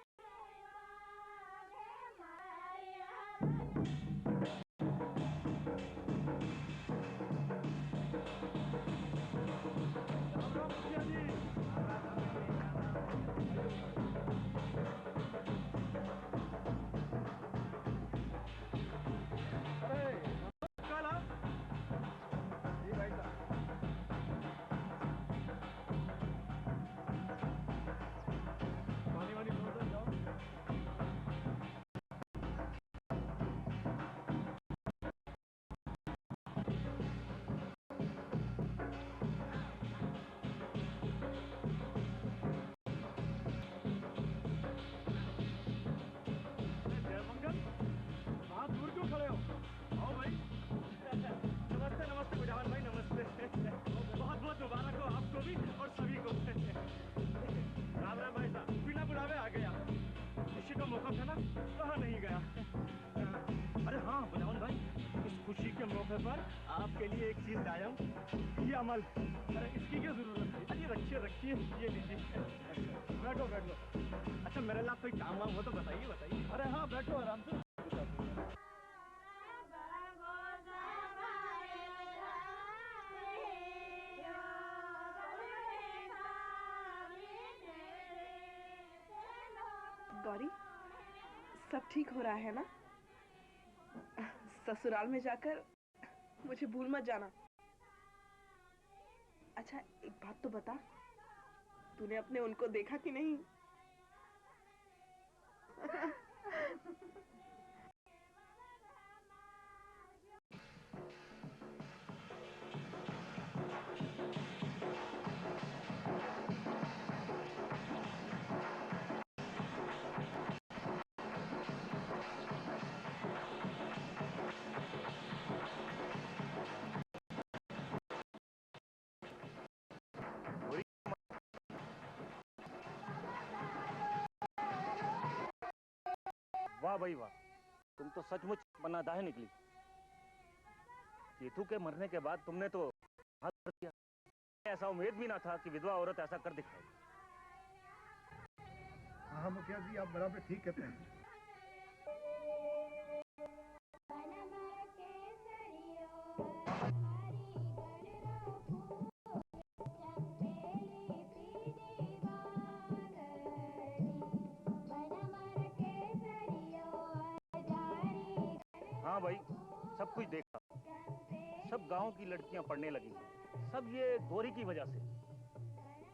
[SPEAKER 2] पर आपके लिए एक चीज लाया हूँ, ये अमल। अरे इसकी क्या जरूरत है? अरे रखिए रखिए, ये लीजिए। बैठो बैठो। अच्छा मेरे लिए कोई काम वाम हो तो बताइए बताइए। अरे हाँ बैठो आराम से।
[SPEAKER 5] गौरी, सब ठीक हो रहा है ना? ससुराल में जाकर मुझे भूल मत जाना। अच्छा एक बात तो बता, तूने अपने उनको देखा कि नहीं?
[SPEAKER 8] वाह भाई वाह, तुम तो सचमुच पन्नादाह निकली। केतु के मरने के बाद तुमने तो हाथ कर दिया। ऐसा उम्मीद भी ना था कि विधवा औरत ऐसा कर दिखाएगी।
[SPEAKER 2] हाँ मुखिया जी, आप बराबर ठीक कहते हैं।
[SPEAKER 8] हाँ भाई, सब कुछ देखा। सब गांव की लड़कियां पढ़ने लगी। सब ये गोरी की वजह से।